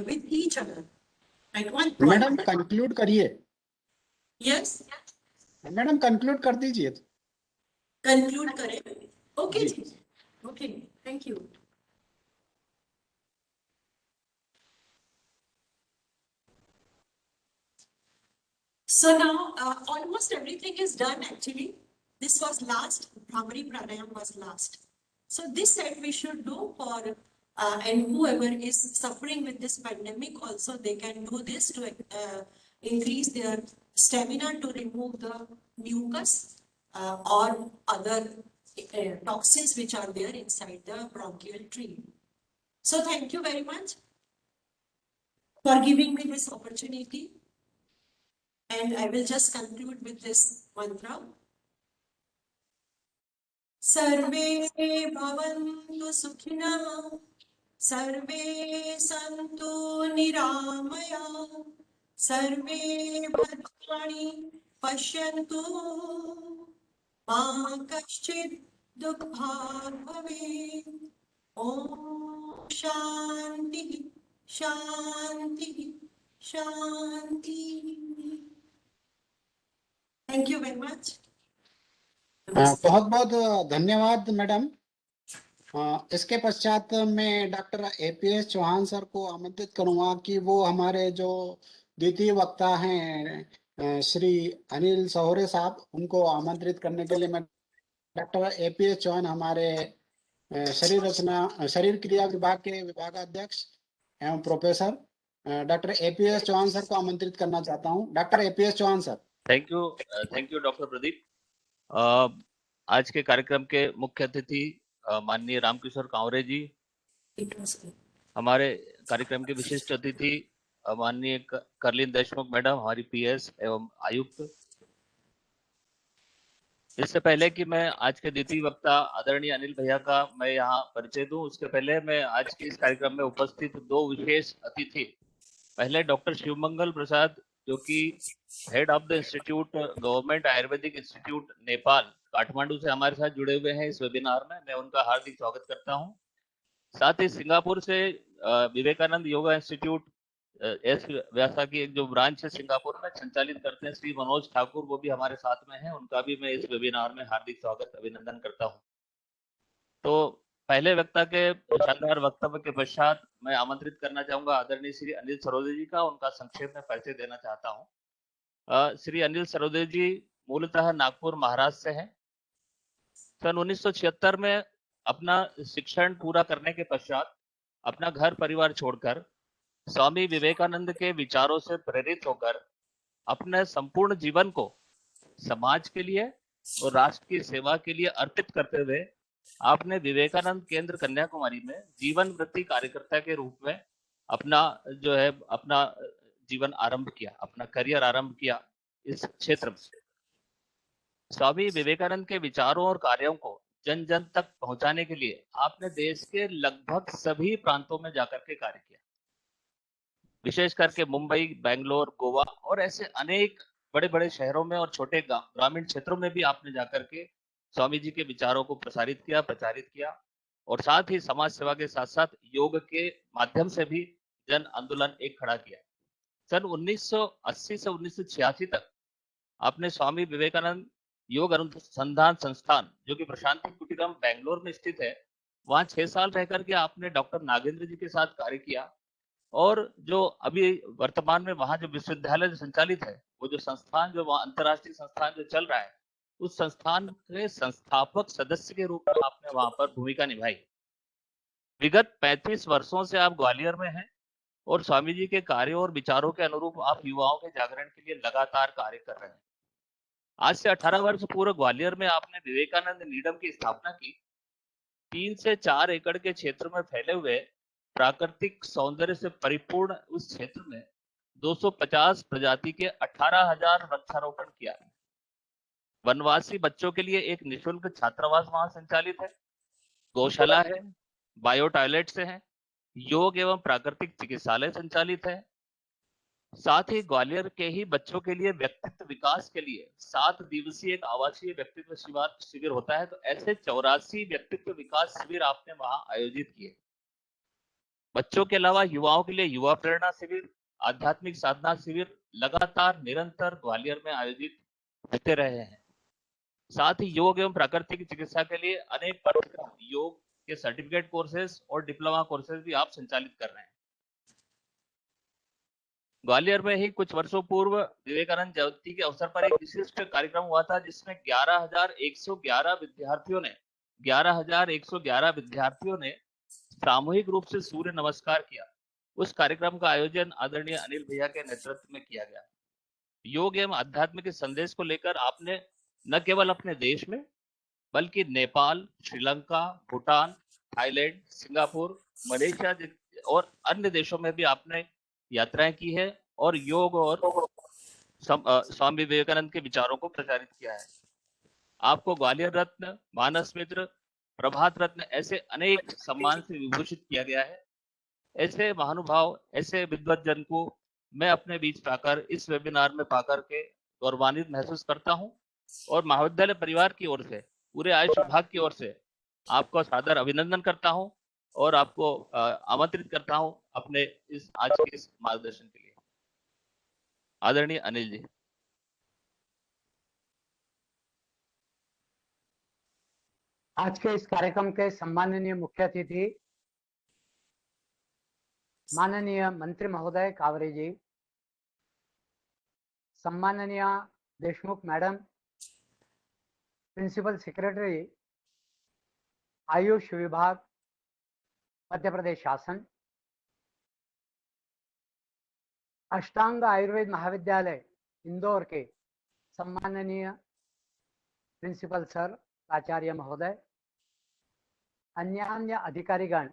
with each other. At one point. Madam conclude करिए. Yes, madam conclude कर दीजिए. conclude करें. Okay, ji. okay, thank you. So now almost everything is done actually. This was last, Bhramari Pranayam was last. So this set we should do for, and whoever is suffering with this pandemic also, they can do this to increase their stamina to remove the mucus or other toxins which are there inside the bronchial tree. So thank you very much for giving me this opportunity. And I will just conclude with this mantra. Sarve bhavantu sukhina, sarve santu niramaya, sarve bhadrani pashyantu, ma kaschid dukha bhavet. Om Shanti, Shanti, Shanti. Thank you very much. बहुत बहुत धन्यवाद madam. इसके पश्चात मैं doctor APS Chauhan sir को आमंत्रित करूंगा कि वो हमारे जो द्वितीय वक्ता हैं श्री अनिल सहोरे साहब, उनको आमंत्रित करने के लिए मैं डॉक्टर एपीएस चौहान हमारे शरीर क्रिया विभाग के विभागाध्यक्ष एवं professor doctor APS Chauhan sir को आमंत्रित करना चाहता हूं. Doctor APS Chauhan sir. Thank you doctor Pradeep. आज के कार्यक्रम के मुख्य अतिथि माननीय रामकिशोर कांवरे जी, हमारे कार्यक्रम के विशिष्ट अतिथि माननीय करलीन देशमुख मैडम, हमारी पीएस एवं आयुक्त. इससे पहले कि मैं आज के द्वितीय वक्ता आदरणीय अनिल भैया का मैं यहाँ परिचय दूं, उसके पहले मैं आज के इस कार्यक्रम में उपस्थित दो विशेष अतिथि, पहले डॉक्टर शिवमंगल प्रसाद जो कि head of the institute government Ayurvedic institute Nepal, Kathmandu से हमारे साथ जुड़े हुए हैं इस वेबिनार में, मैं उनका हार्दिक स्वागत करता हूं। साथ ही सिंगापुर से Vivekananda yoga institute S Vyasa की एक जो ब्रांच है सिंगापुर में संचालित करते हैं श्री मनोज ठाकुर, वो भी हमारे साथ में हैं। उनका भी मैं इस वेबिनार में हार्दिक स्वागत अभिनंदन करता हूं। तो पहले वक्ता के शानदार वक्तव्य के पश्चात मैं आमंत्रित करना चाहूंगा आदरणीय श्री अनिल सरोदे जी का। उनका संक्षेप में परिचय देना चाहता हूं। श्री अनिल सरोदे जी मूलतः नागपुर महाराष्ट्र से हैं। सन 1976 में अपना शिक्षण पूरा करने के पश्चात अपना घर परिवार छोड़कर स्वामी विवेकानंद के विचारों से प्रेरित होकर अपने संपूर्ण जीवन को समाज के लिए और राष्ट्र की सेवा के लिए अर्पित करते हुए आपने विवेकानंद केंद्र कन्याकुमारी में जीवन वृत्ति कार्यकर्ता के रूप में अपना जीवन आरंभ किया, अपना करियर आरंभ किया इस क्षेत्र में। स्वामी विवेकानंद के विचारों और कार्यों को जन जन तक पहुंचाने के लिए आपने देश के लगभग सभी प्रांतों में जाकर के कार्य किया, विशेष करके मुंबई, बेंगलोर, गोवा और ऐसे अनेक बड़े बड़े शहरों में और छोटे ग्रामीण क्षेत्रों में भी आपने जाकर के स्वामी जी के विचारों को प्रसारित किया, प्रचारित किया और साथ ही समाज सेवा के साथ साथ योग के माध्यम से भी जन आंदोलन एक खड़ा किया। सन 1980 से 1986 तक आपने स्वामी विवेकानंद योग अनुसंधान संस्थान, जो कि प्रशांति कुटीरम बेंगलोर में स्थित है, वहां 6 साल रहकर के आपने डॉक्टर नागेंद्र जी के साथ कार्य किया। और जो अभी वर्तमान में वहां जो विश्वविद्यालय संचालित है, वो जो संस्थान जो वहां अंतर्राष्ट्रीय संस्थान जो चल रहा है, उस संस्थान के संस्थापक सदस्य के रूप में आपने वहां पर भूमिका निभाई। विगत 35 वर्षों से आप ग्वालियर में हैं और स्वामी जी के कार्यों और विचारों के अनुरूप आप युवाओं के जागरण के लिए लगातार कार्य कर रहे हैं। आज से 18 वर्ष पूर्व ग्वालियर में आपने विवेकानंद नीडम की स्थापना की। 3 से 4 एकड़ के क्षेत्र में फैले हुए प्राकृतिक सौंदर्य से परिपूर्ण उस क्षेत्र में 250 प्रजाति के 18,000 वृक्षारोपण किया। वनवासी बच्चों के लिए एक निशुल्क छात्रावास वहां संचालित है, गौशाला है, बायो टॉयलेट्स है, योग एवं प्राकृतिक चिकित्सालय संचालित है। साथ ही ग्वालियर के ही बच्चों के लिए व्यक्तित्व विकास के लिए 7 दिवसीय एक आवासीय व्यक्तित्व शिविर होता है। तो ऐसे 84 व्यक्तित्व विकास शिविर आपने वहां आयोजित किए। बच्चों के अलावा युवाओं के लिए युवा प्रेरणा शिविर, आध्यात्मिक साधना शिविर लगातार निरंतर ग्वालियर में आयोजित होते रहे हैं। साथ ही योग एवं प्राकृतिक चिकित्सा के लिए अनेक पाठ्यक्रम, योग के सर्टिफिकेट कोर्सेज और डिप्लोमा कोर्सेज भी आप संचालित कर रहे हैं। ग्वालियर में ही कुछ वर्षों पूर्व विवेकानंद जयंती के अवसर पर एक विशिष्ट कार्यक्रम हुआ था, जिसमें 11,111 विद्यार्थियों ने सामूहिक रूप से सूर्य नमस्कार किया। उस कार्यक्रम का आयोजन आदरणीय अनिल भैया के नेतृत्व में किया गया। योग एवं अध्यात्म के संदेश को लेकर आपने न केवल अपने देश में बल्कि Nepal, Sri Lanka, Bhutan, Thailand, Singapore, Malaysia और अन्य देशों में भी आपने यात्राएं की है और योग और स्वामी विवेकानंद के विचारों को प्रचारित किया है। आपको ग्वालियर रत्न, मानस मित्र, प्रभात रत्न ऐसे अनेक सम्मान से विभूषित किया गया है। ऐसे महानुभाव, ऐसे विद्वत जन को मैं अपने बीच पाकर, इस वेबिनार में पाकर के गौरवान्वित महसूस करता हूं और महाविद्यालय परिवार की ओर से, पूरे आयुष विभाग की ओर से आपको सादर अभिनंदन करता हूं और आपको आमंत्रित करता हूं अपने इस आज के इस मार्गदर्शन के लिए। आदरणीय अनिल जी। आज के इस कार्यक्रम के सम्माननीय मुख्य अतिथि माननीय मंत्री महोदय कावरे जी, सम्माननीय Deshmukh madam, principal secretary AYUSH विभाग मध्य प्रदेश शासन, अष्टांग आयुर्वेद महाविद्यालय इंदौर के सम्माननीय प्रिंसिपल सर, आचार्य महोदय, अन्य अधिकारीगण,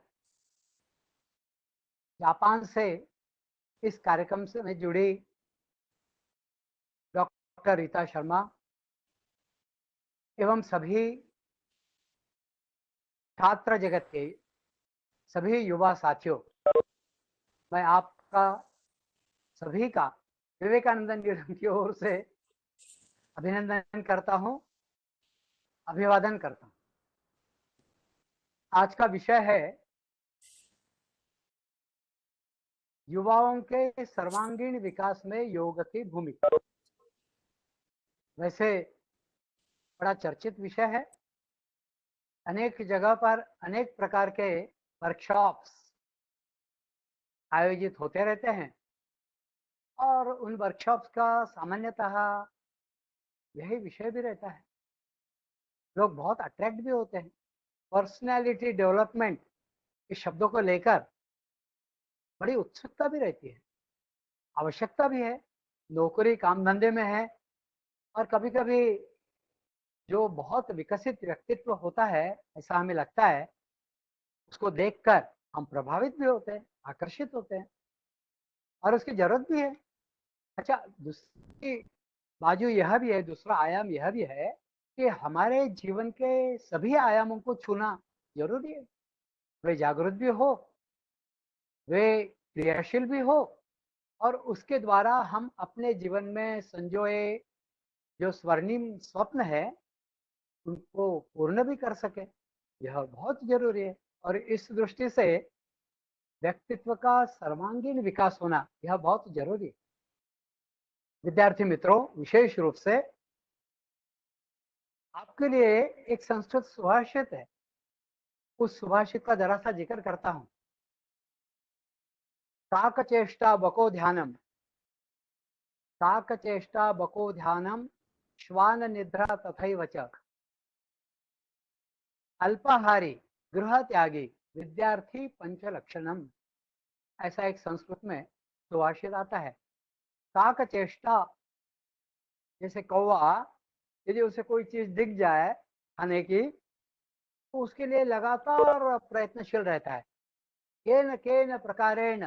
जापान से इस कार्यक्रम से में जुड़ी डॉक्टर रीता शर्मा एवं सभी छात्र जगत के सभी युवा साथियों, मैं आपका सभी का विवेकानंद निगम की ओर से अभिनंदन करता हूं अभिवादन करता हूं। आज का विषय है युवाओं के सर्वांगीण विकास में योग की भूमिका। वैसे बड़ा चर्चित विषय है। अनेक जगह पर अनेक प्रकार के वर्कशॉप्स आयोजित होते रहते हैं और उन वर्कशॉप्स का सामान्यतः यही विषय भी रहता है। लोग बहुत अट्रैक्ट भी होते हैं। पर्सनैलिटी डेवलपमेंट इस शब्दों को लेकर बड़ी उत्सुकता भी रहती है, आवश्यकता भी है। नौकरी काम धंधे में है और कभी कभी जो बहुत विकसित व्यक्तित्व होता है ऐसा हमें लगता है, उसको देखकर हम प्रभावित भी होते हैं, आकर्षित होते हैं और उसकी जरूरत भी है। अच्छा, दूसरी बाजू यह भी है, दूसरा आयाम यह भी है कि हमारे जीवन के सभी आयामों को छूना जरूरी है। वे जागरूक भी हो, वे क्रियाशील भी हो और उसके द्वारा हम अपने जीवन में संजोए जो स्वर्णिम स्वप्न है उनको पूर्ण भी कर सके। यह बहुत जरूरी है और इस दृष्टि से व्यक्तित्व का सर्वांगीण विकास होना यह बहुत जरूरी है। विद्यार्थी मित्रों, विशेष रूप से आपके लिए एक संस्कृत सुभाषित है, उस सुभाषित का जरा सा जिक्र करता हूं। काकचेष्टा बको ध्यानम, काकचेष्टा बको ध्यानम, श्वान निद्रा तथैव च, अल्पाहारी गृह त्यागी विद्यार्थी पंचलक्षणम। ऐसा एक संस्कृत में सुभाषित आता है। काक चेष्टा, जैसे कौवा, यदि उसे कोई चीज दिख जाए खाने की तो उसके लिए लगातार प्रयत्नशील रहता है। केन प्रकारेण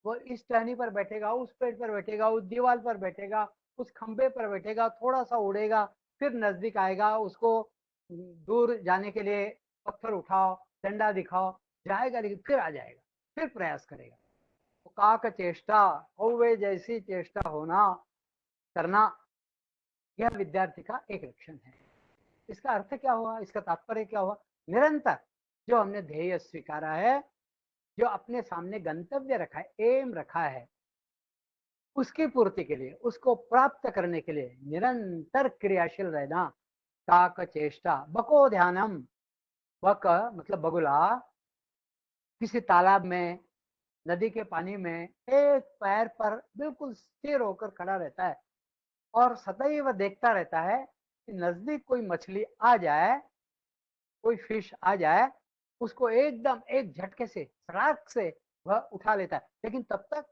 वो इस टहनी पर बैठेगा, उस पेड़ पर बैठेगा, उस दीवार पर बैठेगा, उस खंबे पर बैठेगा, थोड़ा सा उड़ेगा, फिर नजदीक आएगा, उसको दूर जाने के लिए पत्थर उठाओ, डंडा दिखाओ, जाएगा लेकिन फिर आ जाएगा, फिर प्रयास करेगा। तो काक चेष्टा, कौवे जैसी चेष्टा होना, करना, यह विद्यार्थी का एक लक्षण है। इसका अर्थ क्या हुआ, इसका तात्पर्य क्या हुआ? निरंतर जो हमने ध्येय स्वीकारा है, जो अपने सामने गंतव्य रखा है, एम रखा है, उसकी पूर्ति के लिए, उसको प्राप्त करने के लिए निरंतर क्रियाशील रहना। काक चेष्टा बको ध्यानम, बक मतलब बगुला किसी तालाब में, नदी के पानी में एक पैर पर बिल्कुल स्थिर होकर खड़ा रहता है और सदैव देखता रहता है कि नजदीक कोई मछली आ जाए, कोई फिश आ जाए, उसको एकदम एक झटके से, सड़ाक से वह उठा लेता है। लेकिन तब तक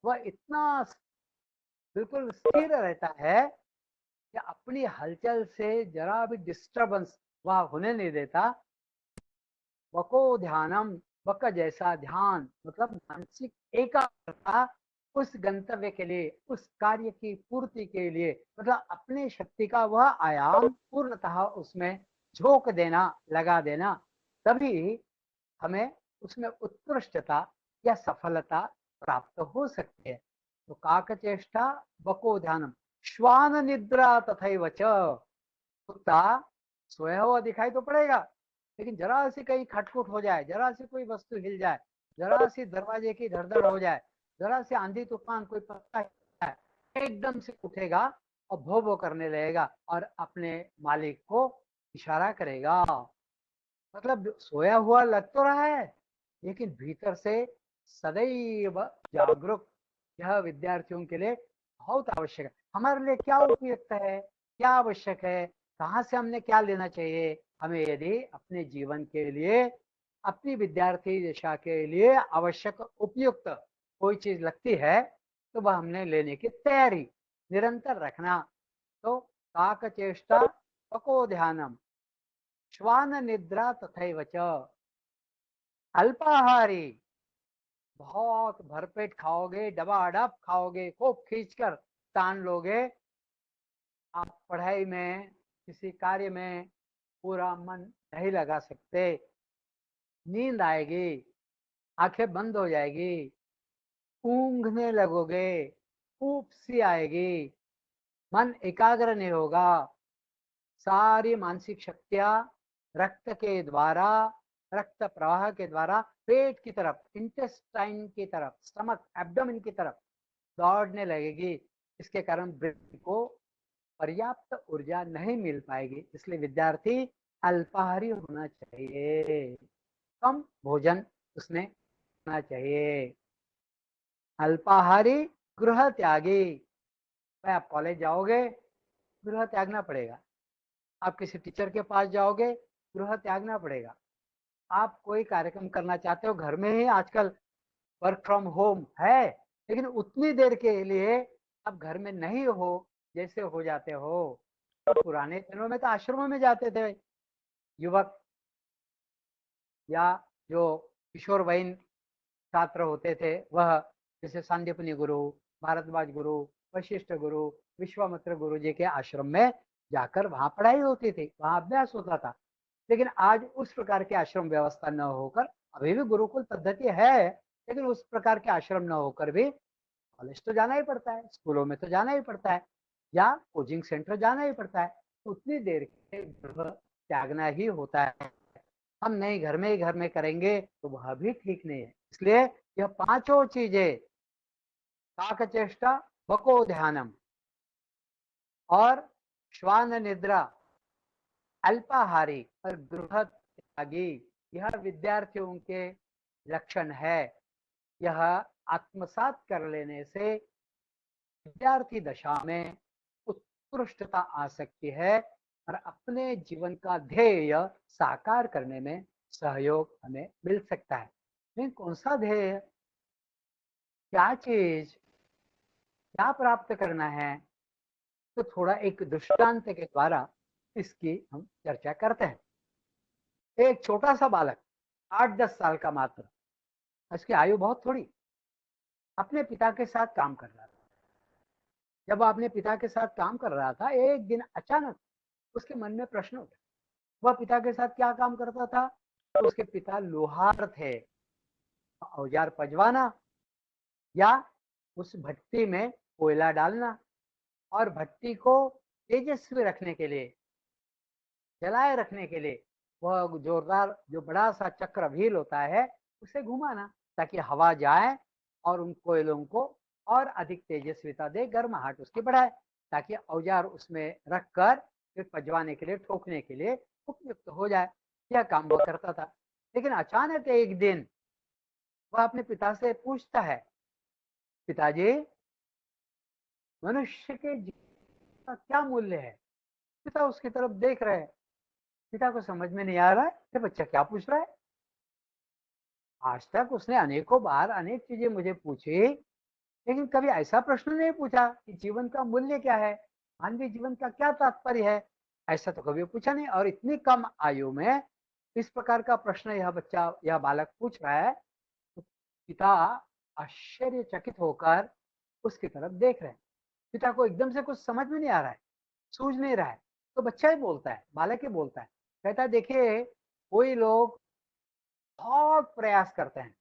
वह इतना बिल्कुल स्थिर रहता है कि अपनी हलचल से जरा भी डिस्टरबेंस वह होने नहीं देता। बको ध्यानम, बक जैसा ध्यान मतलब मानसिक एकाग्रता उस गंतव्य के लिए, उस कार्य की पूर्ति के लिए, मतलब अपनी शक्ति का वह आयाम पूर्णतः उसमें झोंक देना, लगा देना, तभी हमें उसमें उत्कृष्टता या सफलता प्राप्त हो सकती है। तो काकचेष्टा बको ध्यानम, श्वान निद्रा तथैव च। कुत्ता सोया हुआ दिखाई तो पड़ेगा, लेकिन जरा सी कहीं खटखुट हो जाए, जरा सी कोई वस्तु हिल जाए, जरा सी दरवाजे की धड़धड़ हो जाए, जरा सी आंधी तूफान, कोई पत्ता हिल जाए, एकदम से उठेगा और भो भो करने लगेगा और अपने मालिक को इशारा करेगा। मतलब सोया हुआ लग तो रहा है लेकिन भीतर से सदैव जागरूक। यह विद्यार्थियों के लिए बहुत आवश्यक है। हमारे लिए क्या उपयुक्त है, क्या आवश्यक है, कहाँ से हमने क्या लेना चाहिए, हमें यदि अपने जीवन के लिए, अपनी विद्यार्थी दिशा के लिए आवश्यक उपयुक्त कोई चीज लगती है तो वह हमने लेने की तैयारी निरंतर रखना। तो काक चेष्टा पको ध्यानम, श्वान निद्रा तथैव च, अल्पाहारी, बहुत भरपेट खाओगे, डबाडब खाओगे, खूब खींचकर तान लोगे, आप पढ़ाई में, किसी कार्य में पूरा मन नहीं लगा सकते, नींद आएगी, आंखें बंद हो जाएगी, ऊंघने लगोगे, ऊप सी आएगी, मन एकाग्र नहीं होगा, सारी मानसिक शक्तियां रक्त के द्वारा, रक्त प्रवाह के द्वारा पेट की तरफ, इंटेस्टाइन की तरफ, स्टमक, एब्डोमेन की तरफ दौड़ने लगेगी। इसके कारण ब्रेन को पर्याप्त ऊर्जा नहीं मिल पाएगी। इसलिए विद्यार्थी अल्पाहारी होना चाहिए, कम भोजन उसने करना चाहिए। अल्पाहारी, गृह त्यागी। भाई आप कॉलेज जाओगे, गृह त्यागना पड़ेगा। आप किसी टीचर के पास जाओगे, गृह त्यागना पड़ेगा। आप कोई कार्यक्रम करना चाहते हो घर में ही, आजकल वर्क फ्रॉम होम है, लेकिन उतनी देर के लिए आप घर में नहीं हो जैसे हो जाते हो। तो पुराने दिनों में तो आश्रमों में जाते थे युवक, या जो किशोरवयीन छात्र होते थे वह, जैसे सांदीपनि गुरु, भारद्वाज गुरु, वशिष्ठ गुरु, विश्वामित्र गुरु जी के आश्रम में जाकर वहां पढ़ाई होती थी, वहां अभ्यास होता था। लेकिन आज उस प्रकार की आश्रम व्यवस्था न होकर, अभी भी गुरुकुल पद्धति है, लेकिन उस प्रकार के आश्रम न होकर भी कॉलेज तो जाना ही पड़ता है, स्कूलों में तो जाना ही पड़ता है, या कोचिंग सेंटर जाना ही पड़ता है। उतनी देर के गृह त्यागना ही होता है। हम नहीं घर में करेंगे तो वह भी ठीक नहीं है। इसलिए यह पांचों चीजें, काकचेष्टा, बको ध्यानम और श्वान निद्रा, अल्पाहारी और गृह त्यागी, यह विद्यार्थियों के लक्षण है। यह आत्मसात कर लेने से विद्यार्थी दशा में उत्कृष्टता आ सकती है और अपने जीवन का ध्येय साकार करने में सहयोग हमें मिल सकता है। लेकिन कौन सा ध्येय, क्या चीज, क्या प्राप्त करना है, तो थोड़ा एक दृष्टांत के द्वारा इसकी हम चर्चा करते हैं। एक छोटा सा बालक 8-10 साल का मात्र, उसकी आयु बहुत थोड़ी, अपने पिता के साथ काम कर रहा था। जब वो अपने पिता के साथ काम कर रहा था, एक दिन अचानक उसके मन में प्रश्न उठा। वह पिता के साथ क्या काम करता था? तो उसके पिता लोहार थे। औजार पजवाना या उस भट्टी में कोयला डालना और भट्टी को तेजस्वी रखने के लिए, जलाए रखने के लिए वह जोरदार जो बड़ा सा चक्र व्हील होता है उसे घुमाना, ताकि हवा जाए और उन कोयलों को और अधिक तेजस्विता दे, गर्माहट उसकी बढ़ाए, ताकि औजार उसमें रखकर फिर पजवाने के लिए, ठोकने के लिए उपयुक्त हो जाए। यह काम वह करता था। लेकिन अचानक एक दिन वह अपने पिता से पूछता है, पिताजी, मनुष्य के जीवन का क्या मूल्य है? पिता उसकी तरफ देख रहे हैं। पिता को समझ में नहीं आ रहा है कि बच्चा क्या पूछ रहा है। आज तक उसने अनेकों बार अनेक चीजें मुझे पूछी, लेकिन कभी ऐसा प्रश्न नहीं पूछा कि जीवन का मूल्य क्या है, मानवीय जीवन का क्या तात्पर्य है। ऐसा तो कभी पूछा नहीं। और इतनी कम आयु में इस प्रकार का प्रश्न यह बच्चा, यह बालक पूछ रहा है, तो पिता आश्चर्यचकित होकर उसकी तरफ देख रहे हैं। पिता को एकदम से कुछ समझ में नहीं आ रहा है, सूझ नहीं रहा है। तो बच्चा ही बोलता है, बालक ही बोलता है, कहता है, देखिए, कोई लोग बहुत प्रयास करते हैं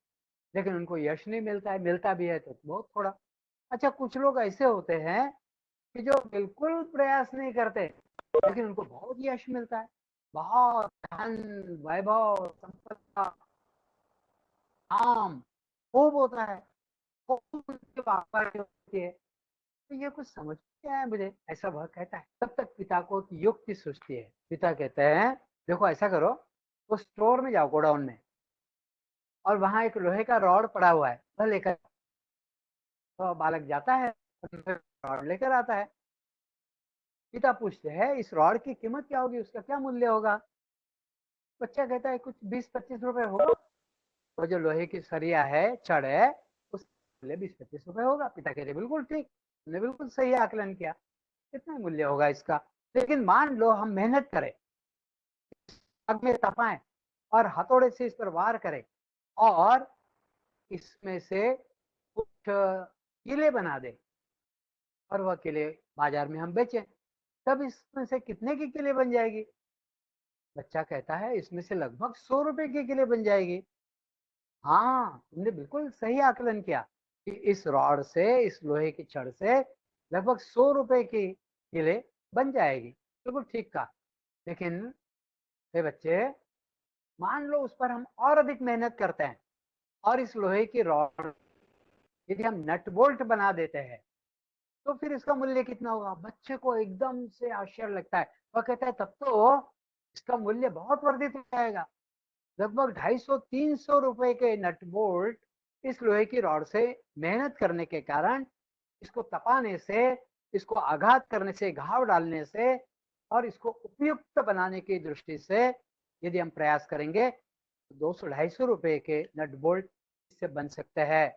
लेकिन उनको यश नहीं मिलता है, मिलता भी है तो बहुत थोड़ा। अच्छा, कुछ लोग ऐसे होते हैं कि जो बिल्कुल प्रयास नहीं करते लेकिन उनको बहुत यश मिलता है, बहुत धन, वैभव, संपदा, नाम खूब होता है, खूब उनकी वाहवाही होती है। तो ये कुछ समझ नहीं आया मुझे, ऐसा वह कहता है। तब तक पिता को एक युक्ति सूझती है। पिता कहते हैं, देखो ऐसा करो, वो स्टोर में जाओ, गोडाउन में, और वहां एक लोहे का रॉड पड़ा हुआ है, वह लेकर। तो बालक जाता है, रॉड लेकर आता है। पिता पूछते हैं, इस रॉड की कीमत क्या होगी, उसका क्या मूल्य होगा? बच्चा कहता है, कुछ 20-25 रुपए होगा। वो जो लोहे की सरिया है, छड़ है, उसका मूल्य 20-25 रुपए होगा। पिता कहते, बिल्कुल ठीक, तुमने बिल्कुल सही आकलन किया, कितना मूल्य होगा इसका। लेकिन मान लो हम मेहनत करें, आग में तपाएं और हथौड़े से इस पर वार करें और इसमें से कुछ किले बना दे और वह किले बाजार में हम बेचें, तब इसमें से कितने की किले बन जाएगी? बच्चा कहता है, इसमें से लगभग 100 रुपए की किले बन जाएगी। हाँ, तुमने बिल्कुल सही आकलन किया कि इस रॉड से, इस लोहे की छड़ से लगभग 100 रुपए की किले बन जाएगी। बिल्कुल ठीक कहा। लेकिन वे बच्चे, मान लो उस पर हम और अधिक मेहनत करते हैं और इस लोहे की रॉड यदि हम नट बोल्ट बना देते हैं तो फिर इसका मूल्य कितना होगा? बच्चे को एकदम से आश्चर्य लगता है। वह कहता है तब तो इसका मूल्य बहुत वर्धित हो जाएगा। लगभग 250-300 रुपए के नट बोल्ट इस लोहे की रॉड से मेहनत करने के कारण, इसको तपाने से, इसको आघात करने से, घाव डालने से और इसको उपयुक्त बनाने की दृष्टि से यदि हम प्रयास करेंगे तो 200-250 रुपए के नट बोल्ट इससे बन सकते हैं।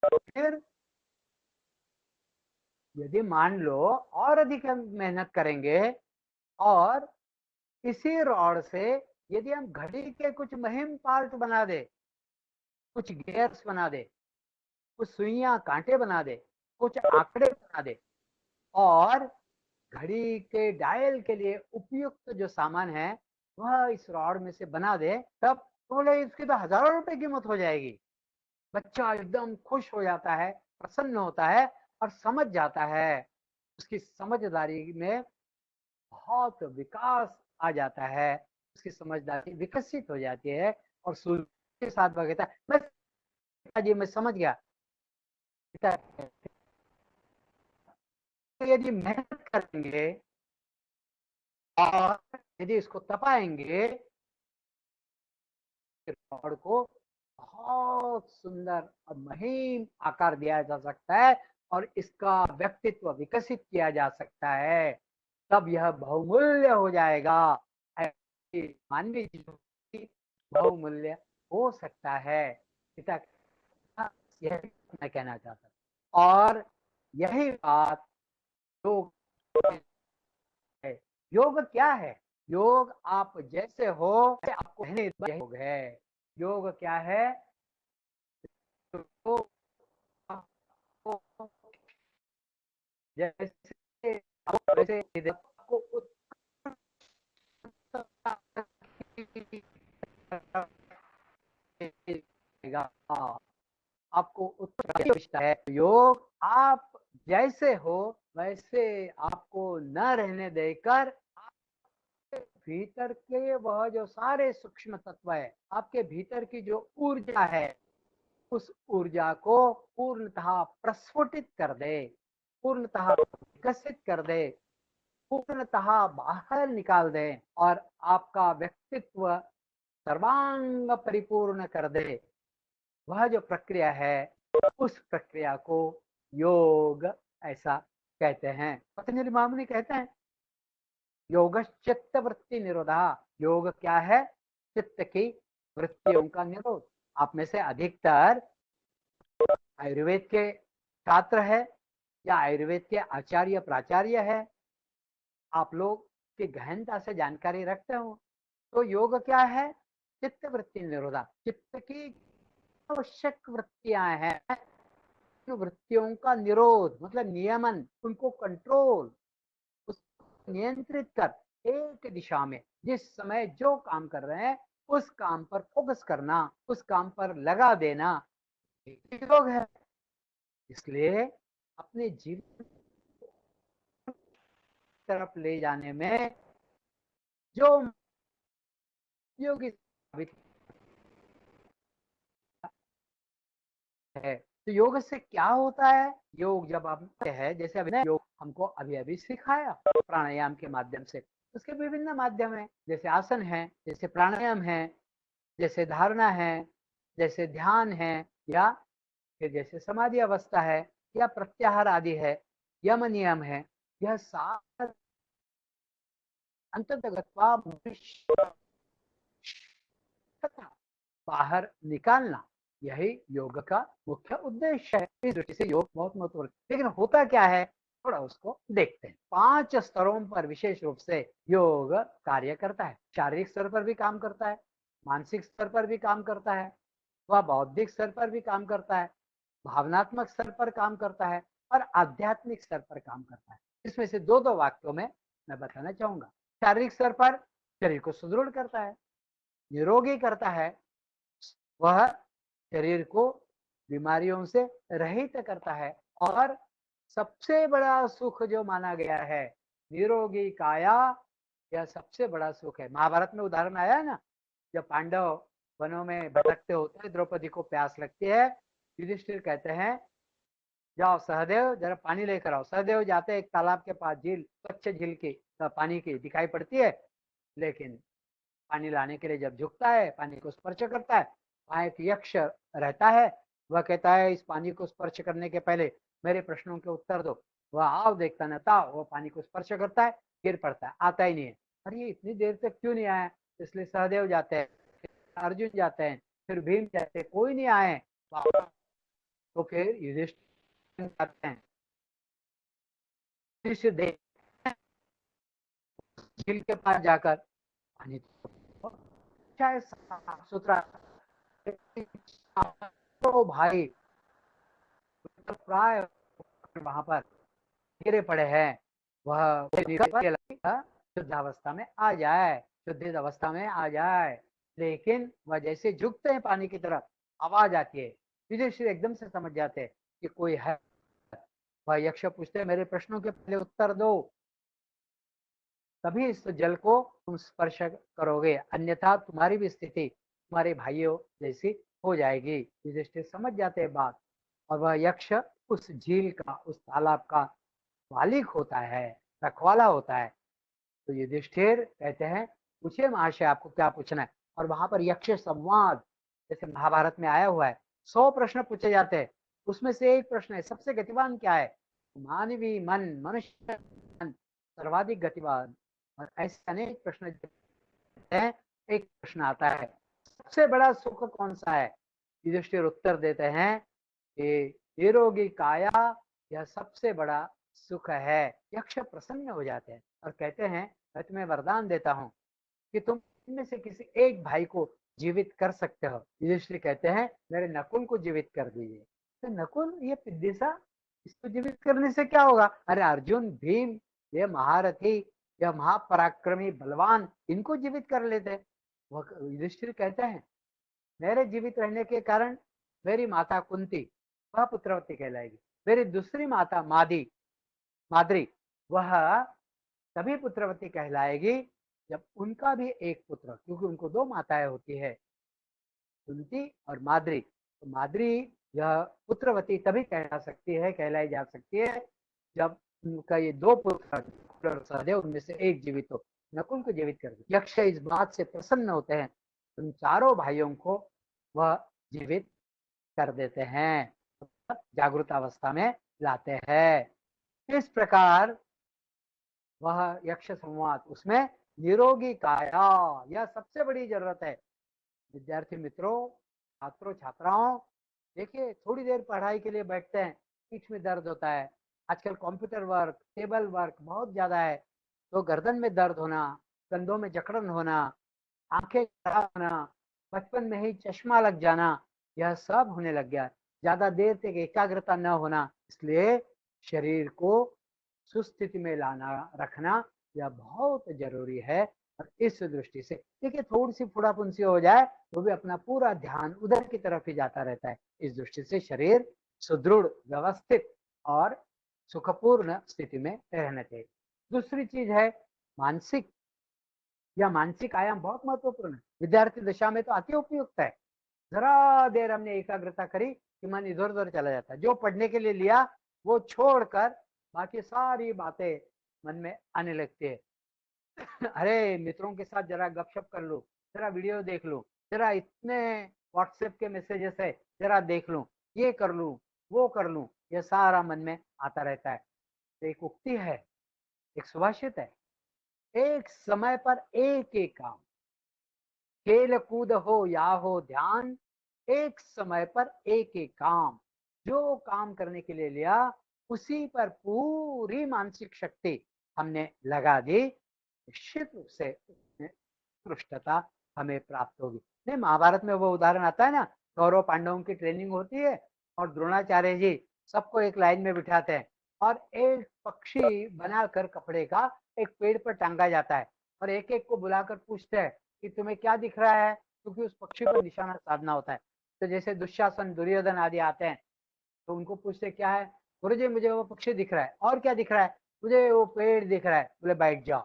फिर यदि मान लो और अधिक हम मेहनत करेंगे और इसी रॉड से यदि हम घड़ी के कुछ मुहिम पार्ट बना दे, कुछ गियर्स बना दे, कुछ सुइयां कांटे बना दे, कुछ आंकड़े बना दे और घड़ी के डायल के लिए उपयुक्त जो सामान है वह इस रॉड में से बना दे, तब तो बोले इसकी तो हजारों रुपए कीमत हो जाएगी। बच्चा एकदम खुश हो जाता है, प्रसन्न होता है और समझ जाता है। उसकी समझदारी में बहुत विकास आ जाता है, उसकी समझदारी विकसित हो जाती है और सूझ के साथ वह कहता है मैं पिताजी मैं समझ गया। पिता यदि मेहनत करेंगे और यदि इसको तपाएंगे रॉड को बहुत सुंदर और महीन आकार दिया जा सकता है और इसका व्यक्तित्व विकसित किया जा सकता है। तब यह बहुमूल्य हो जाएगा। ऐसी मानवीय चीजों की बहुमूल्य हो सकता है। पिता यही मैं कहना चाहता हूँ और यही बात योग है। योग क्या है? योग आप जैसे हो आपको योग है। योग क्या है? तो आपको जैसे वैसे आपको आपको उत्कृष्ट है। योग आप जैसे हो वैसे आपको न रहने देकर भीतर के वह जो सारे सूक्ष्म तत्व है, आपके भीतर की जो ऊर्जा है, उस ऊर्जा को पूर्णतः प्रस्फुटित कर दे, पूर्णतः विकसित कर दे, पूर्णतः बाहर निकाल दे और आपका व्यक्तित्व सर्वांग परिपूर्ण कर दे। वह जो प्रक्रिया है उस प्रक्रिया को योग ऐसा कहते हैं। पतंजलि महामुनि कहते हैं योग चित्त वृत्ति निरोधा। योग क्या है? चित्त की वृत्तियों का निरोध। आप में से अधिकतर आयुर्वेद के छात्र है या आयुर्वेद के आचार्य प्राचार्य है, आप लोग की गहनता से जानकारी रखते हो। तो योग क्या है? चित्त वृत्ति निरोधा। चित्त की आवश्यक वृत्तियां हैं, वृत्तियों का निरोध मतलब नियमन, उनको कंट्रोल, उसको नियंत्रित कर एक दिशा में जिस समय जो काम कर रहे हैं उस काम पर फोकस करना, उस काम पर लगा देना योग है। इसलिए अपने जीवन तरफ ले जाने में जो योगी साबित है। तो योग से क्या होता है? योग जब आप है, जैसे अभी योग हमको अभी अभी सिखाया प्राणायाम के माध्यम से, उसके विभिन्न माध्यम है, जैसे आसन है, जैसे प्राणायाम है, जैसे धारणा है, जैसे ध्यान है, या फिर जैसे समाधि अवस्था है, या प्रत्याहार आदि है, यम नियम है। यह सारा अंतर्गत बाहर निकालना, यही योग का मुख्य उद्देश्य है। इस दृष्टि से योग बहुत महत्वपूर्ण। लेकिन होता क्या है, थोड़ा उसको देखते हैं। 5 स्तरों पर विशेष रूप से योग कार्य करता है। शारीरिक स्तर पर भी काम करता है, मानसिक स्तर पर भी काम करता है, वह बौद्धिक स्तर पर भी काम करता है, भावनात्मक स्तर पर काम करता है और आध्यात्मिक स्तर पर काम करता है। इसमें से दो वाक्यों में मैं बताना चाहूंगा। शारीरिक स्तर पर शरीर को सुदृढ़ करता है, निरोगी करता है, वह शरीर को बीमारियों से रहित करता है और सबसे बड़ा सुख जो माना गया है, निरोगी काया यह सबसे बड़ा सुख है। महाभारत में उदाहरण आया है ना, जब पांडव वनों में भटकते होते हैं, द्रौपदी को प्यास लगती है, युधिष्ठिर कहते हैं जाओ सहदेव जरा पानी लेकर आओ। सहदेव जाते हैं एक तालाब के पास, झील, स्वच्छ झील की पानी की दिखाई पड़ती है, लेकिन पानी लाने के लिए जब झुकता है, पानी को स्पर्श करता है, वहां एक यक्ष रहता है। वह कहता है इस पानी को स्पर्श करने के पहले मेरे प्रश्नों के उत्तर दो। वह आव देखता न था, वो पानी को स्पर्श करता है, गिर पड़ता है, आता ही नहीं है। अरे ये इतनी देर तक क्यों नहीं आया? इसलिए सहदेव जाते हैं, अर्जुन जाते हैं, फिर भीम जाते हैं, कोई नहीं आए। तो फिर युधिष्ठिर जाते हैं, युधिष्ठिर देख झील के पास जाकर पानी चाहे साफ सुथरा, तो भाई प्राय वहां पर गिरे पड़े हैं, वह शुद्ध अवस्था में आ जाए, शुद्ध अवस्था में आ जाए। लेकिन वह जैसे झुकते हैं पानी की तरफ, आवाज आती है, युधिष्ठिर एकदम से समझ जाते हैं कि कोई है। वह यक्ष पूछते हैं मेरे प्रश्नों के पहले उत्तर दो, तभी इस जल को तुम स्पर्श करोगे, अन्यथा तुम्हारी भी स्थिति तुम्हारे भाइयों जैसी हो जाएगी। युधिष्ठिर समझ जाते हैं बात, और वह यक्ष उस झील का, उस तालाब का मालिक होता है, रखवाला होता है। तो युधिष्ठिर कहते हैं पूछिए महाशय आपको क्या पूछना है। और वहां पर यक्ष संवाद जैसे महाभारत में आया हुआ है, 100 प्रश्न पूछे जाते हैं, उसमें से एक प्रश्न है सबसे गतिवान क्या है? मानवी मन, मनुष्य मन सर्वाधिक गतिवान। और ऐसे अनेक प्रश्न हैं, एक प्रश्न आता है सबसे बड़ा सुख कौन सा है? युधिष्ठिर उत्तर देते हैं कि निरोगी काया यह सबसे बड़ा सुख है। यक्ष प्रसन्न हो जाते हैं और कहते हैं मैं तुम्हें वरदान देता हूँ कि तुम इनमें से किसी एक भाई को जीवित कर सकते हो। युधिष्ठिर कहते हैं मेरे नकुल को जीवित कर दीजिए। तो नकुल ये पिद्दिसा, इसको जीवित करने से क्या होगा? अरे अर्जुन, भीम, ये महारथी, यह महापराक्रमी बलवान, इनको जीवित कर लेते। वह युधिष्ठिर कहते हैं मेरे जीवित रहने के कारण मेरी माता कुंती वह पुत्रवती कहलाएगी, मेरी दूसरी माता माद्री वह तभी पुत्रवती कहलाएगी जब उनका भी एक पुत्र, क्योंकि उनको 2 माताएं होती है, कुंती और माद्री। तो माद्री यह पुत्रवती तभी कहलाई जा सकती है जब उनका ये 2 पुत्र सहदेव उनमें से एक जीवित हो। नकुल को जीवित कर दिया। यक्ष इस बात से प्रसन्न होते हैं, उन चारों भाइयों को वह जीवित कर देते हैं, जागृत अवस्था में लाते हैं। इस प्रकार वह यक्ष संवाद, उसमें निरोगी काया यह सबसे बड़ी जरूरत है। विद्यार्थी मित्रों, छात्रों छात्राओं, देखिए थोड़ी देर पढ़ाई के लिए बैठते हैं, पीठ में दर्द होता है। आजकल कंप्यूटर वर्क, टेबल वर्क बहुत ज्यादा है, तो गर्दन में दर्द होना, कंधों में जकड़न होना, आंखें खराब होना, बचपन में ही चश्मा लग जाना, यह सब होने लग गया। ज्यादा देर तक एकाग्रता न होना, इसलिए शरीर को सुस्थिति में लाना रखना यह बहुत जरूरी है। और इस दृष्टि से देखिए थोड़ी सी फुडाफुंसी हो जाए तो भी अपना पूरा ध्यान उधर की तरफ ही जाता रहता है। इस दृष्टि से शरीर सुदृढ़, व्यवस्थित और सुखपूर्ण स्थिति में रहना चाहिए। दूसरी चीज है मानसिक, यह मानसिक आयाम बहुत महत्वपूर्ण है। विद्यार्थी दशा में तो अति उपयुक्त है। जरा देर हमने एकाग्रता करी कि मन इधर उधर चला जाता है, जो पढ़ने के लिए लिया वो छोड़कर बाकी सारी बातें मन में आने लगती है। अरे मित्रों के साथ जरा गपशप कर लूं, जरा वीडियो देख लूं, जरा इतने व्हाट्सएप के मैसेजेस है जरा देख लूं, ये कर लूं, वो कर लूं, ये सारा मन में आता रहता है। तो एक उक्ति है, एक सुभाषित है, एक समय पर एक एक काम, खेल कूद हो या हो ध्यान, एक समय पर एक एक काम। जो काम करने के लिए लिया उसी पर पूरी मानसिक शक्ति हमने लगा दी, निश्चित रूप से उत्कृष्टता हमें प्राप्त होगी। नहीं, महाभारत में वो उदाहरण आता है ना, कौरव पांडवों की ट्रेनिंग होती है और द्रोणाचार्य जी सबको एक लाइन में बिठाते हैं और एक पक्षी बनाकर कपड़े का एक पेड़ पर टांगा जाता है और एक एक को बुलाकर पूछते हैं कि तुम्हें क्या दिख रहा है, क्योंकि उस पक्षी पर निशाना साधना होता है। तो जैसे दुशासन, दुर्योधन आदि आते हैं तो उनको पूछते क्या है, गुरुजी मुझे वो पक्षी दिख रहा है, और क्या दिख रहा है, मुझे वो पेड़ दिख रहा है। बोले बैठ जाओ,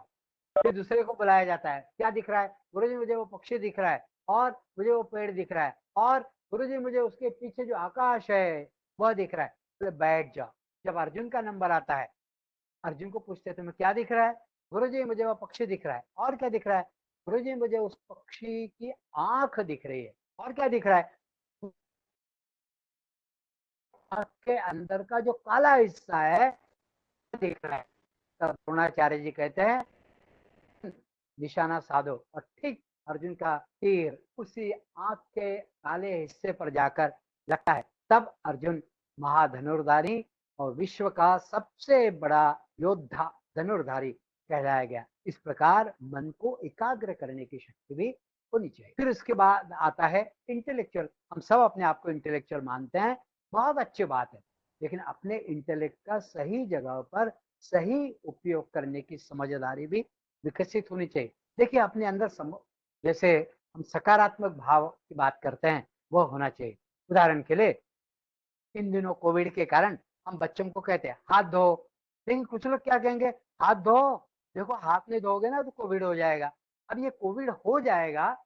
फिर दूसरे को बुलाया जाता है, क्या दिख रहा है? गुरुजी मुझे वो पक्षी दिख रहा है, और मुझे वो पेड़ दिख रहा है, और गुरुजी मुझे उसके पीछे जो आकाश है वह दिख रहा है। तो बैठ जाओ। जब अर्जुन का नंबर आता है, अर्जुन को पूछते हैं तुम्हें क्या दिख रहा है? गुरुजी मुझे वो पक्षी दिख रहा है। और क्या दिख रहा है? गुरुजी मुझे उस पक्षी की आंख दिख रही है। और क्या दिख रहा है? आंख के अंदर का जो काला हिस्सा है दिख रहा है। तब द्रोणाचार्य जी कहते हैं निशाना साधो, और ठीक अर्जुन का तीर उसी आंख के काले हिस्से पर जाकर लगता है। तब अर्जुन महाधनुर्धारी और विश्व का सबसे बड़ा योद्धा धनुर्धारी कहलाया गया। इस प्रकार मन को एकाग्र करने की शक्ति भी होनी चाहिए। फिर उसके बाद आता है इंटेलेक्चुअल। हम सब अपने आप को इंटेलेक्चुअल मानते हैं, बहुत अच्छी बात है, लेकिन अपने इंटेलेक्ट का सही जगह पर सही उपयोग करने की समझदारी भी विकसित होनी चाहिए। देखिए अपने अंदर जैसे हम सकारात्मक भाव की बात करते हैं वह होना चाहिए। उदाहरण के लिए इन दिनों कोविड के कारण हम बच्चों को कहते हैं हाथ धो, लेकिन कुछ लोग क्या कहेंगे, हाथ धो, देखो हाथ नहीं धोगे ना तो कोविड हो जाएगा। अब ये कोविड हो जाएगा,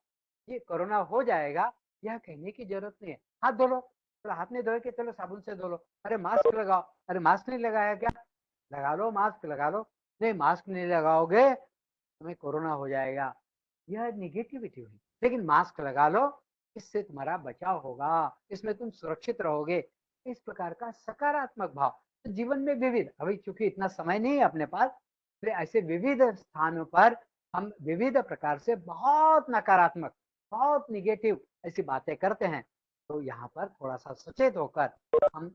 ये कोरोना हो जाएगा, यह कहने की जरूरत नहीं है। हाथ धो लो, चलो हाथ नहीं धोए के चलो साबुन से धो लो। अरे मास्क लगाओ, अरे मास्क नहीं लगाया क्या? लगा लो, मास्क लगा लो। नहीं मास्क नहीं लगाओगे तुम्हें कोरोना हो जाएगा, यह निगेटिविटी हुई। लेकिन मास्क लगा लो, इससे तुम्हारा बचाव होगा, इसमें तुम सुरक्षित रहोगे। इस प्रकार का सकारात्मक भाव तो जीवन में विविध, अभी चूंकि इतना समय नहीं है अपने पास, तो ऐसे विविध स्थानों पर हम विविध प्रकार से बहुत नकारात्मक, बहुत निगेटिव ऐसी बातें करते हैं। तो यहाँ पर थोड़ा सा सचेत होकर हम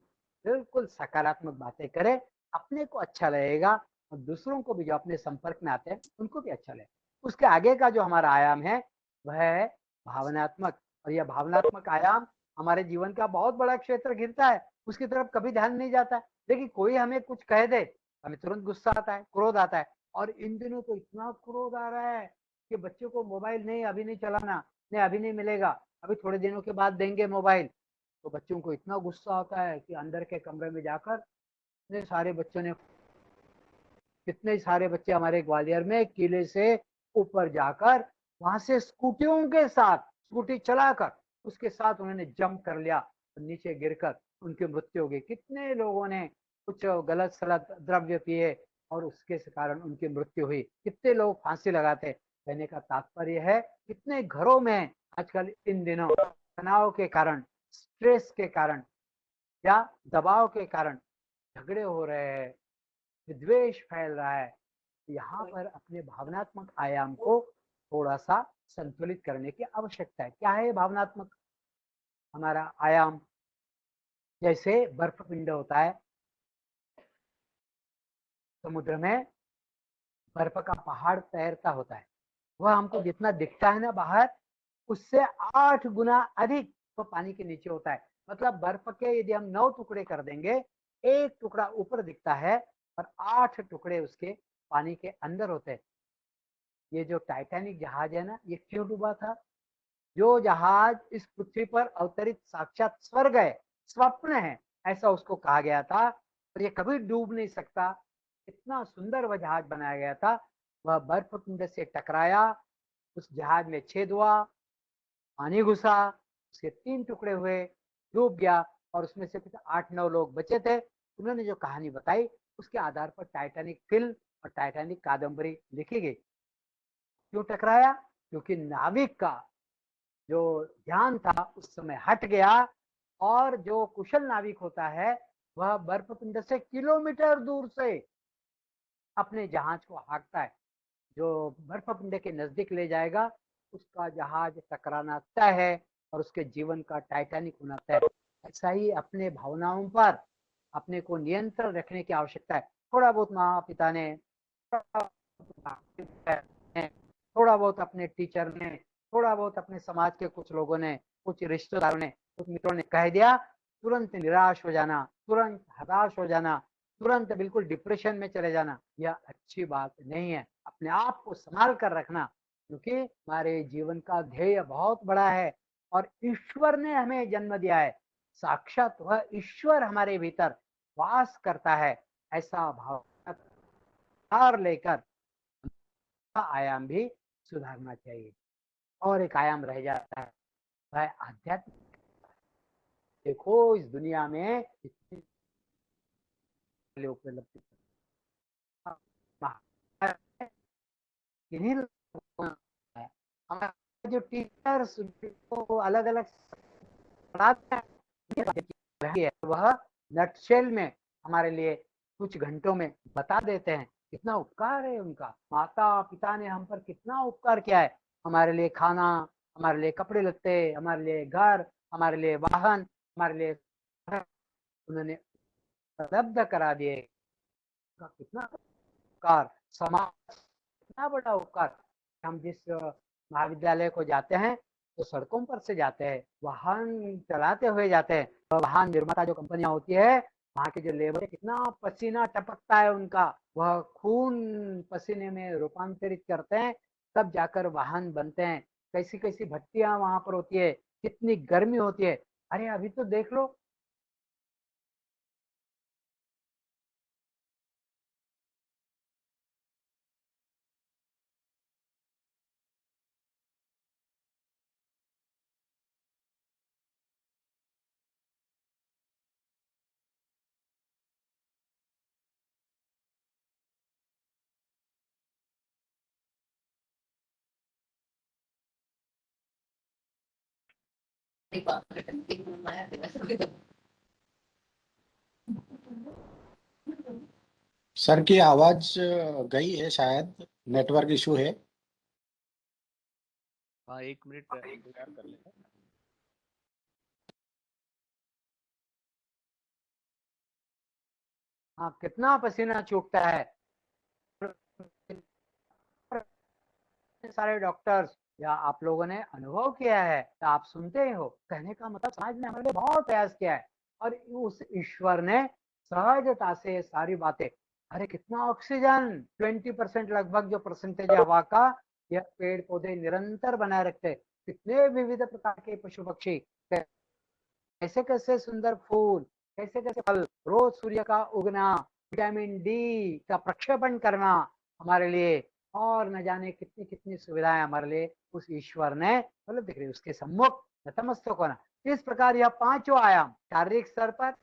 बिल्कुल सकारात्मक बातें करें, अपने को अच्छा लगेगा और दूसरों को भी जो अपने संपर्क में आते हैं उनको भी अच्छा लगेगा। उसके आगे का जो हमारा आयाम है वह है भावनात्मक, और यह भावनात्मक आयाम हमारे जीवन का बहुत बड़ा क्षेत्र घिरता है, उसकी तरफ कभी ध्यान नहीं जाता है। देखिए कोई हमें कुछ कह दे, हमें तुरंत गुस्सा आता है, क्रोध आता है, और इन दिनों तो इतना क्रोध आ रहा है कि बच्चों को मोबाइल नहीं अभी नहीं चलाना, नहीं अभी नहीं मिलेगा, अभी थोड़े दिनों के बाद देंगे मोबाइल। तो बच्चों को इतना गुस्सा आता है कि अंदर के कमरे में जाकर इतने सारे बच्चों ने, कितने सारे बच्चे हमारे ग्वालियर में किले से ऊपर जाकर वहां से स्कूटियों के साथ स्कूटी चलाकर उसके साथ उन्होंने जंप कर लिया और नीचे गिरकर उनकी मृत्यु हो गई। कितने लोगों ने कुछ गलत सलत द्रव्य पिए और उसके कारण उनकी मृत्यु हुई। कितने लोग फांसी लगाते। कहने का तात्पर्य है कितने घरों में आजकल इन दिनों तनाव के कारण, स्ट्रेस के कारण या दबाव के कारण झगड़े हो रहे हैं, विद्वेष फैल रहा है। यहाँ पर अपने भावनात्मक आयाम को थोड़ा सा संतुलित करने की आवश्यकता है। क्या है भावनात्मक हमारा आयाम? जैसे बर्फ पिंड होता है समुद्र में, बर्फ का पहाड़ तैरता होता है, वह हमको जितना दिखता है ना बाहर, उससे 8 गुना अधिक तो पानी के नीचे होता है। मतलब बर्फ के यदि हम 9 टुकड़े कर देंगे, एक टुकड़ा ऊपर दिखता है और 8 टुकड़े उसके पानी के अंदर होते हैं। ये जो टाइटैनिक जहाज है ना, ये क्यों डूबा था? जो जहाज इस पृथ्वी पर अवतरित साक्षात स्वर्ग है, स्वप्न है, ऐसा उसको कहा गया था, और ये कभी डूब नहीं सकता। इतना सुंदर वह जहाज बनाया गया था। वह बर्फ पिंड से टकराया, उस जहाज में छेद हुआ, पानी घुसा, उसके 3 टुकड़े हुए, डूब गया, और उसमें से कुछ 8-9 लोग बचे थे। उन्होंने जो कहानी बताई उसके आधार पर टाइटैनिक फिल्म और टाइटैनिक कादम्बरी लिखी गई। क्यों टकराया? क्योंकि नाविक का जो ध्यान था उस समय हट गया, और जो कुशल नाविक होता है वह बर्फपिंड से किलोमीटर दूर से अपने जहाज को हाँकता है। जो बर्फपिंड के नजदीक ले जाएगा उसका जहाज टकराना तय है और उसके जीवन का टाइटैनिक होना तय। ऐसा ही अपने भावनाओं पर अपने को नियंत्रण रखने की आवश्यकता है। थोड़ा बहुत माँ पिता ने, थोड़ा बहुत अपने टीचर ने, थोड़ा बहुत अपने समाज के कुछ लोगों ने, कुछ रिश्तेदारों ने, कुछ मित्रों ने कह दिया, तुरंत निराश हो जाना, तुरंत हताश हो जाना, तुरंत बिल्कुल डिप्रेशन में चले जाना, यह अच्छी बात नहीं है। अपने आप को संभाल कर रखना, क्योंकि हमारे जीवन का ध्येय बहुत बड़ा है और ईश्वर ने हमें जन्म दिया है। साक्षात वह ईश्वर हमारे भीतर वास करता है। ऐसा भाव लेकर आयाम भी सुधारना चाहिए। और एक आयाम रह जाता है वह आध्यात्मिक। देखो इस दुनिया में इतनी उपलब्धि इन्हीं लोगों ने है। हमारे जो टीचर्स को अलग अलग पढ़ाते हैं वह नटशेल में हमारे लिए कुछ घंटों में बता देते हैं। कितना उपकार है उनका, माता पिता ने हम पर कितना उपकार किया है। हमारे लिए खाना, हमारे लिए कपड़े लत्ते, हमारे लिए घर, हमारे लिए वाहन, हमारे लिए उन्होंने उपलब्ध करा दिए। कितना उपकार, समाज कितना बड़ा उपकार। हम जिस महाविद्यालय को जाते हैं तो सड़कों पर से जाते हैं, वाहन चलाते हुए जाते हैं। तो वाहन निर्माता जो कंपनियां होती है, वहाँ के जो लेबर, कितना पसीना टपकता है उनका, वह खून पसीने में रूपांतरित करते हैं, तब जाकर वाहन बनते हैं। कैसी कैसी भट्टियां वहां पर होती है, कितनी गर्मी होती है। अरे अभी तो देख लो, सर की आवाज गई है, शायद नेटवर्क इशू है। हाँ, 1 मिनट इंतजार कर लेना। हाँ कितना पसीना छूटता है। सारे डॉक्टर्स या आप लोगों ने अनुभव किया है, तो आप सुनते ही हो। कहने का मतलब समाज ने हमारे लिए बहुत प्रयास किया है और उस ईश्वर ने सहजता से ये सारी बातें, अरे कितना ऑक्सीजन 20% लगभग जो परसेंटेज है हवा का, यह पेड़ पौधे निरंतर बनाए रखते हैं। कितने विविध प्रकार के पशु पक्षी, कैसे कैसे सुंदर फूल, कैसे कैसे फल, रोज सूर्य का उगना, विटामिन डी का प्रक्षेपण करना हमारे लिए, और न जाने कितनी कितनी सुविधाएं हमारे लिए उस ईश्वर ने मतलब दिख रही, उसके सम्मुख नतमस्तक होना। इस प्रकार यह पांचों आयाम, शारीरिक स्तर पर,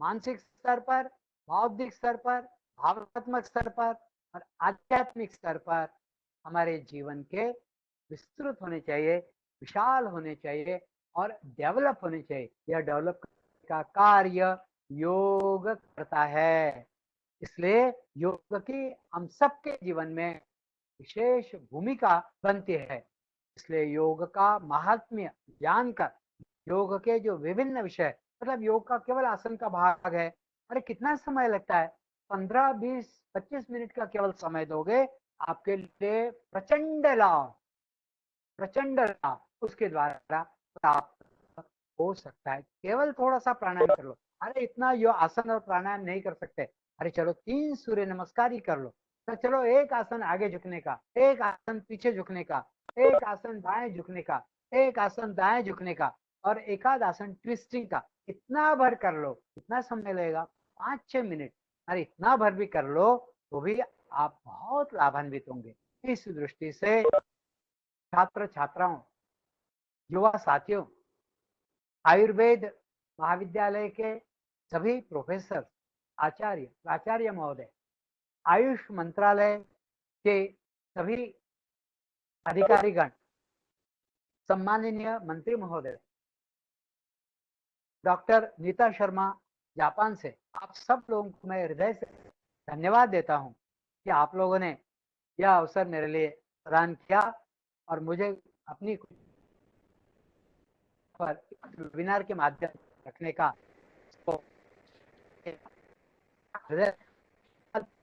मानसिक स्तर पर, बौद्धिक स्तर पर, भावनात्मक स्तर पर और आध्यात्मिक स्तर पर हमारे जीवन के विस्तृत होने चाहिए, विशाल होने चाहिए और डेवलप होने चाहिए। यह डेवलप का कार्य योग करता है। इसलिए योग की हम सबके जीवन में विशेष भूमिका बनती है। इसलिए योग का महात्म्य जानकर, योग के जो विभिन्न विषय, मतलब योग का केवल आसन का भाग है, अरे कितना समय लगता है, 15, 20, 25 मिनट का केवल समय दोगे, आपके लिए प्रचंड लाभ, प्रचंड लाभ उसके द्वारा प्राप्त हो सकता है। केवल थोड़ा सा प्राणायाम कर लो। अरे इतना यो आसन और प्राणायाम नहीं कर सकते, अरे चलो 3 सूर्य नमस्कार ही कर लो। तो चलो एक आसन आगे झुकने का, एक आसन पीछे झुकने का, एक आसन बाएं झुकने का, एक आसन दाएं झुकने का और एक आध आसन ट्विस्टिंग का। इतना भर कर लो, कितना समय लगेगा, 5-6 मिनट। अरे इतना भर भी कर लो तो भी आप बहुत लाभान्वित होंगे। इस दृष्टि से छात्र छात्राओं, युवा साथियों, आयुर्वेद महाविद्यालय के सभी प्रोफेसर, आचार्य, प्राचार्य महोदय, आयुष मंत्रालय के सभी अधिकारीगण, सम्माननीय मंत्री महोदय, डॉक्टर नीता शर्मा जापान से, आप सब लोगों को मैं हृदय से धन्यवाद देता हूं कि आप लोगों ने यह अवसर मेरे लिए प्रदान किया और मुझे अपनी पर वेबिनार के माध्यम से रखने का हृदय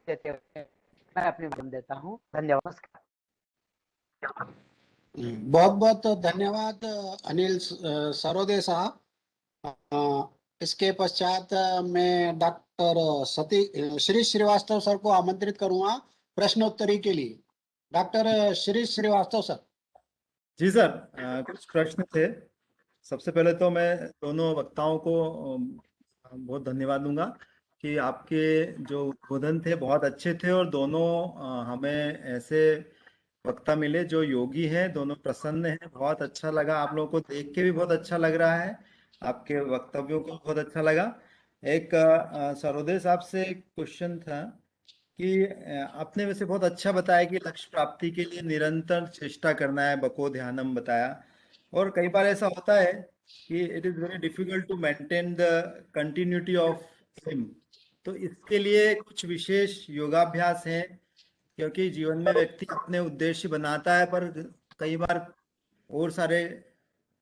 देते हुए मैं अपने माध्यम देता हूँ। धन्यवाद। बहुत बहुत धन्यवाद अनिल सरोदे साहब। इसके पश्चात मैं डॉक्टर श्री श्रीवास्तव सर को आमंत्रित करूंगा प्रश्नोत्तरी के लिए। Doctor Shri Srivastava sir. जी सर, कुछ प्रश्न थे। सबसे पहले तो मैं दोनों वक्ताओं को बहुत धन्यवाद दूंगा कि आपके जो उद्बोधन थे बहुत अच्छे थे और दोनों हमें ऐसे वक्ता मिले जो योगी हैं, दोनों प्रसन्न हैं। बहुत अच्छा लगा, आप लोगों को देख के भी बहुत अच्छा लग रहा है, आपके वक्तव्यों को बहुत अच्छा लगा। एक सरोदे साहब से एक क्वेश्चन था कि आपने वैसे बहुत अच्छा बताया कि लक्ष्य प्राप्ति के लिए निरंतर चेष्टा करना है, बको ध्यानम बताया। और कई बार ऐसा होता है कि it is very difficult to maintain the continuity of aim. तो इसके लिए कुछ विशेष योगाभ्यास हैं, क्योंकि जीवन में व्यक्ति अपने उद्देश्य बनाता है, पर कई बार और सारे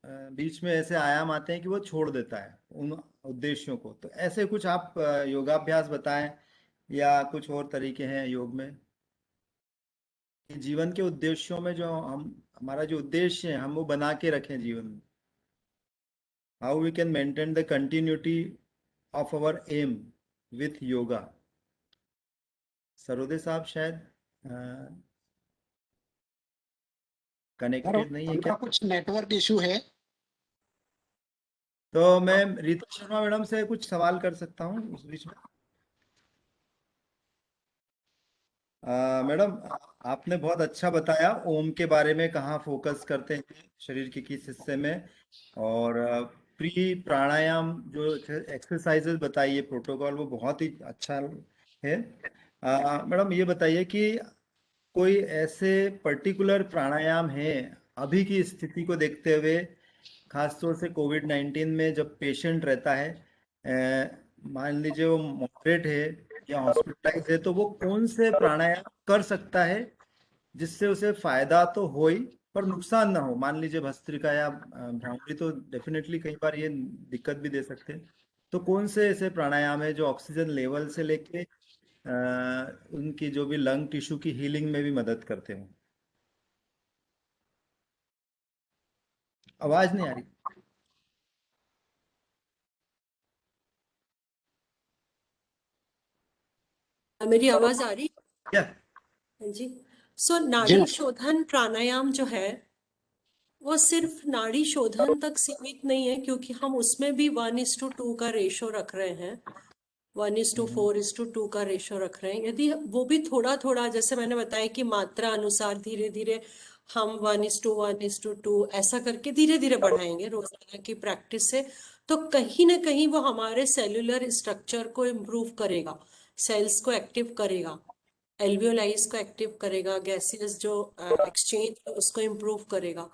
बीच में ऐसे आयाम आते हैं कि वो छोड़ देता है उन उद्देश्यों को। तो ऐसे कुछ आप योगाभ्यास बताएं, या कुछ और तरीके हैं योग में कि जीवन के उद्देश्यों में जो हम, हमारा जो उद्देश्य है हम वो बना के रखें जीवन में। How we can maintain the continuity of our aim with yoga. Sarode साहब शायद कनेक्टेड नहीं है उनका क्या? कुछ नेटवर्क इशू है। तो मैं रीता शर्मा मैडम से कुछ सवाल कर सकता हूँ उस बीच में? मैडम, आपने बहुत अच्छा बताया ओम के बारे में, कहाँ फोकस करते हैं शरीर के किस हिस्से में। और प्री प्राणायाम जो एक्सरसाइजेज बताइए, प्रोटोकॉल, वो बहुत ही अच्छा है। मैडम ये बताइए कि कोई ऐसे पर्टिकुलर प्राणायाम है अभी की स्थिति को देखते हुए, खासतौर से कोविड-19 में जब पेशेंट रहता है, मान लीजिए वो मॉडरेट है या हॉस्पिटलाइज है, तो वो कौन से प्राणायाम कर सकता है जिससे उसे फायदा तो हो ही पर नुकसान ना हो? मान लीजिए भस्त्रिका या भ्रामरी तो डेफिनेटली कई बार ये दिक्कत भी दे सकते हैं। तो कौन से ऐसे प्राणायाम है जो ऑक्सीजन लेवल से लेके उनकी जो भी लंग टिश्यू की हीलिंग में भी मदद करते हो? आवाज नहीं आ रही मेरी आवाज आ रही? क्या? हाँ जी। सो जी नाड़ी मैम। शोधन प्राणायाम जो है वो सिर्फ नाड़ी शोधन तक सीमित नहीं है, क्योंकि हम उसमें भी 1:2 का रेशो रख रहे हैं। 1:4:2 का रेशो रख रहे हैं। यदि वो भी थोड़ा थोड़ा, जैसे मैंने बताया कि मात्रा अनुसार धीरे धीरे हम 1:1:2 ऐसा करके धीरे धीरे बढ़ाएंगे रोजाना की प्रैक्टिस से, तो कहीं ना कहीं वो हमारे सेल्यूलर स्ट्रक्चर को इम्प्रूव करेगा, सेल्स को एक्टिव करेगा, एल्वियोलाइज को एक्टिव करेगा, गैसियस जो एक्सचेंज उसको इम्प्रूव करेगा।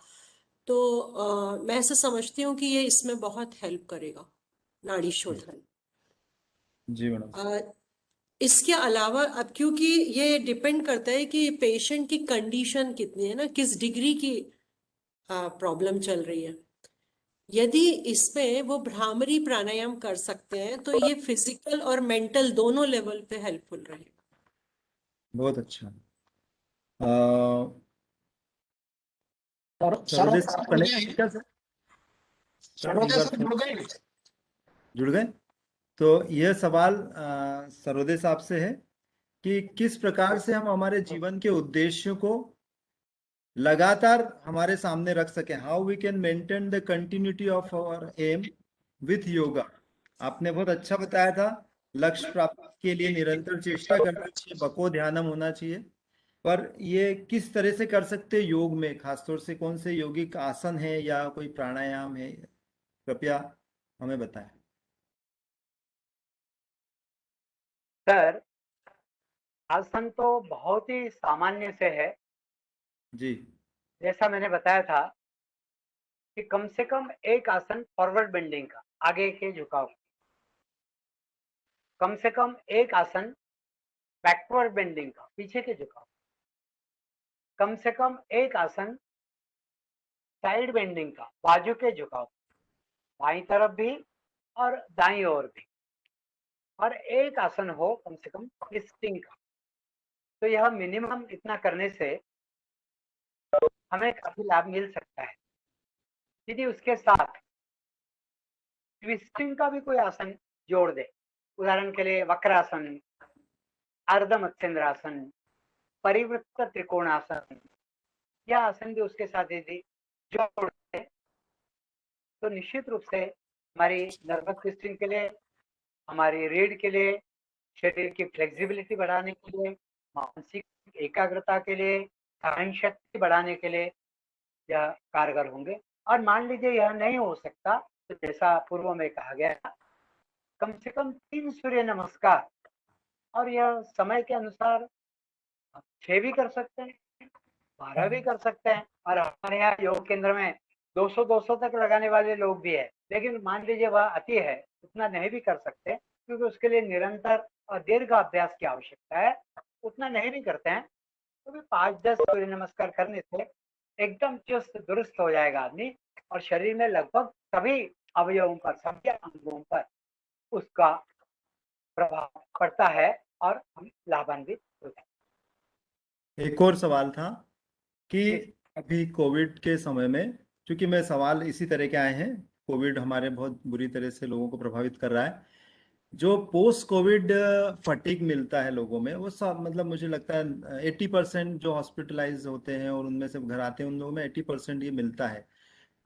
तो मैं ऐसा समझती हूँ कि ये इसमें बहुत हेल्प करेगा, नाड़ी शोधन। जी मैडम। अ, इसके अलावा अब क्योंकि ये डिपेंड करता है कि पेशेंट की कंडीशन कितनी है ना, किस डिग्री की प्रॉब्लम चल रही है। यदि इसमें वो भ्रामरी प्राणायाम कर सकते हैं तो ये फिजिकल और मेंटल दोनों लेवल पे हेल्पफुल रहेगा। बहुत अच्छा। अ, सरोदे सरोदे साहब सर जुड़ गए कनेक्ट हैं? क्या सर? सर एक सरोदे बार सर फोन जुड़ गए हैं? जुड़ गए? तो यह सवाल सरोदे साहब से है कि किस प्रकार से हम हमारे जीवन के उद्देश्यों को लगातार हमारे सामने रख सकें। How we can maintain the continuity of our aim with yoga. आपने बहुत अच्छा बताया था, लक्ष्य प्राप्ति के लिए निरंतर चेष्टा करना चाहिए, बको ध्यानम होना चाहिए। पर ये किस तरह से कर सकते हैं योग में? खासतौर से कौन से योगिक आसन है या कोई प्राणायाम है, कृपया हमें बताएं। सर, आसन तो बहुत ही सामान्य से है। जी। जैसा मैंने बताया था कि कम से कम एक आसन फॉरवर्ड बेंडिंग का, आगे के झुकाव, कम से कम एक आसन बैकवर्ड बेंडिंग का, पीछे के झुकाव, कम से कम एक आसन साइड बेंडिंग का, बाजू के झुकाव, बाईं तरफ भी और दाईं ओर भी, और एक आसन हो कम से कम ट्विस्टिंग का। तो यह मिनिमम इतना करने से हमें काफी लाभ मिल सकता है। यदि उसके साथ ट्विस्टिंग का भी कोई आसन जोड़ दे, उदाहरण के लिए वक्रासन, अर्ध मत्स्येंद्रासन, परिवृत्त त्रिकोणासन, या आसन भी उसके साथ यदि जोड़ दे तो निश्चित रूप से हमारी नर्वस सिस्टम के लिए, हमारी रीढ़ के लिए, शरीर की फ्लेक्सिबिलिटी बढ़ाने के लिए, मानसिक एकाग्रता के लिए, सहन शक्ति बढ़ाने के लिए यह कारगर होंगे। और मान लीजिए यह नहीं हो सकता तो जैसा पूर्व में कहा गया, कम से कम 3 सूर्य नमस्कार, और यह समय के अनुसार 6 भी कर सकते हैं, 12 भी कर सकते हैं। और हमारे यहाँ योग केंद्र में 200 तक लगाने वाले लोग भी है, लेकिन मान लीजिए वह अति है, उतना नहीं भी कर सकते, क्योंकि उसके लिए निरंतर और दीर्घ अभ्यास की आवश्यकता है, उतना नहीं भी करते हैं। तो भी 5-10 सूर्य नमस्कार करने से एकदम चुस्त दुरुस्त हो जाएगा आदमी, और शरीर में लगभग सभी अवयवों पर, सभी अंगों पर उसका प्रभाव पड़ता है और हम लाभान्वित होते हैं। एक और सवाल था कि जी। अभी कोविड के समय में, क्योंकि मैं सवाल इसी तरह के आए हैं, कोविड हमारे बहुत बुरी तरह से लोगों को प्रभावित कर रहा है। जो पोस्ट कोविड फटीग मिलता है लोगों में, वो सब मतलब मुझे लगता है 80% जो हॉस्पिटलाइज होते हैं और उनमें से घर आते हैं, उन लोगों में 80% ये मिलता है।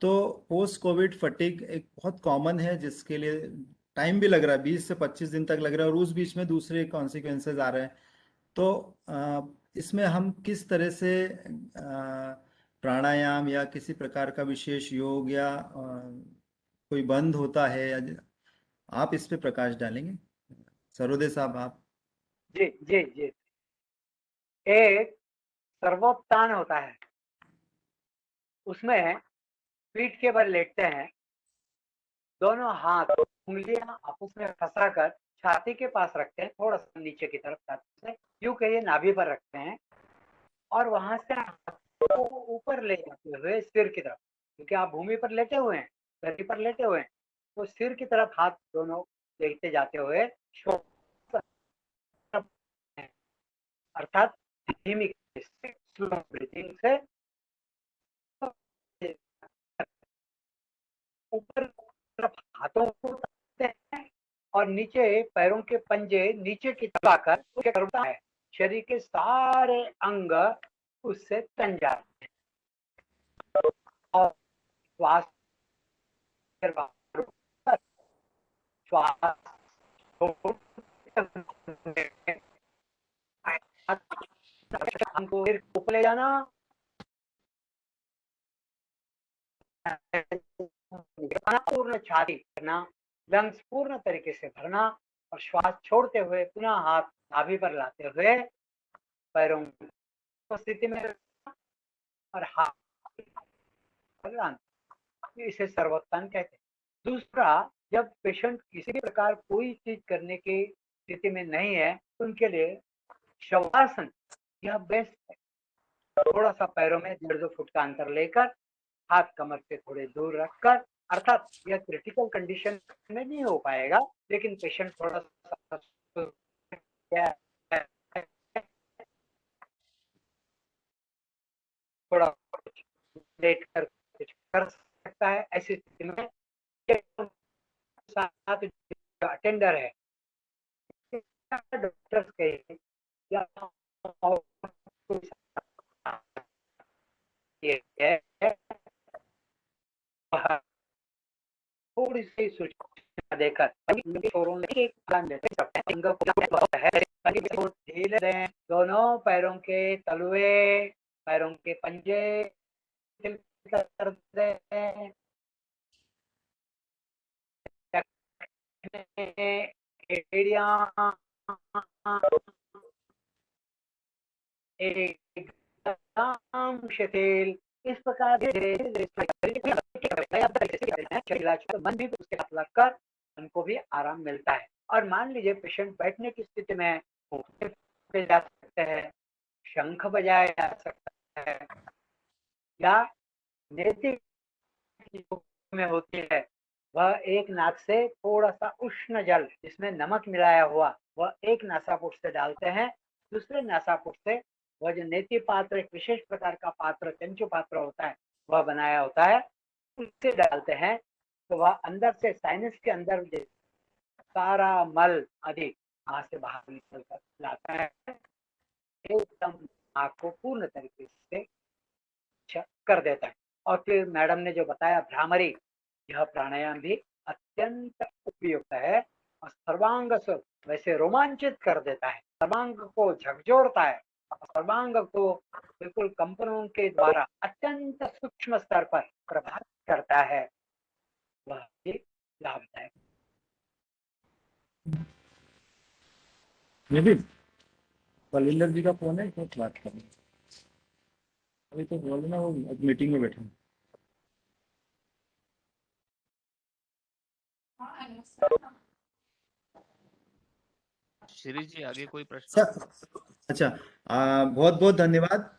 तो पोस्ट कोविड फटीग एक बहुत कॉमन है, जिसके लिए टाइम भी लग रहा है, 20 से 25 दिन तक लग रहा है, और उस बीच में दूसरे कॉन्सिक्वेंसेज आ रहे हैं। तो इसमें हम किस तरह से प्राणायाम या किसी प्रकार का विशेष योग या कोई बंद होता है, या आप इस पे प्रकाश डालेंगे सरोदे साहब आप? जी जी जी। एक सर्वोत्थान होता है, उसमें पीठ के बल लेटते हैं, दोनों हाथ उंगलियां आपस में फंसाकर छाती के पास रखते हैं, थोड़ा सा नीचे की तरफ छाती से, यूं कहिए नाभि पर रखते हैं, और वहां से हाथ को ऊपर ले जाते हुए सिर की तरफ, क्योंकि आप भूमि पर लेटे हुए हैं, धरती पर लेटे हुए हैं, तो सिर की तरफ हाथ दोनों लेते जाते हुए श्वास, अर्थात धीमी स्लो ब्रीथिंग से ऊपर तरफ हाथों को रखते हैं, और नीचे पैरों के पंजे नीचे की तरफ आकर क्या करता है, शरीर के सारे अंग उससे तन जाते हैं, और श्वास श्वास हमको फिर ऊपर ले जाना, पूर्ण छाती करना, लंग्स पूर्ण तरीके से भरना, और श्वास छोड़ते हुए पुनः हाथ नाभि पर लाते हुए पैरों को स्थिति में और हाथ, इसे सर्वोत्थान कहते हैं। दूसरा, जब पेशेंट किसी भी प्रकार कोई चीज करने की स्थिति में नहीं है, उनके लिए शवासन यह बेस्ट है। थोड़ा सा पैरों में 1.5-2 फुट का अंतर लेकर, हाथ कमर से थोड़े दूर रखकर, अर्थात यह क्रिटिकल कंडीशन में नहीं हो पाएगा, लेकिन पेशेंट थोड़ा सा थोड़ा लेट कर कुछ कर सकता है। ऐसी स्थिति में साथ अटेंडर है, डॉक्टर्स के या थोड़ी सी सूचना देकर ढीले दें, दोनों पैरों के तलुए, पैरों के पंजे कर दें, एड़ियां एकदम शिथिल, इस प्रकार मन भी उसके साथ लगकर उनको भी आराम मिलता है। और मान लीजिए पेशेंट बैठने की स्थिति में जा सकते हैं, शंख बजाया जा सकता है, या नेति में होती है, वह एक नाक से थोड़ा सा उष्ण जल जिसमें नमक मिलाया हुआ वह एक नासापुट से डालते हैं, दूसरे नासापुट से वह जो नेति पात्र, एक विशेष प्रकार का पात्र चंचु पात्र होता है, वह बनाया होता है, उससे डालते हैं, तो वह अंदर से साइनस के अंदर सारा मल आदि वहां से बाहर निकल कर लाता है, एकदम आँख को पूर्ण तरीके से कर देता है। और फिर मैडम ने जो बताया भ्रामरी, यह प्राणायाम भी अत्यंत उपयुक्त है, और सर्वांग वैसे रोमांचित कर देता है, सर्वांग को झकझोरता है, सर्वांग को बिल्कुल कंपनों के द्वारा अत्यंत सूक्ष्म स्तर पर प्रभावित करता है, वह भी लाभदायक। ये भी बलिंदर जी का फोन है, कुछ बात करें अभी तो बोल ना, वो मीटिंग में बैठे हैं। श्री जी आगे कोई प्रश्न? अच्छा, बहुत बहुत धन्यवाद।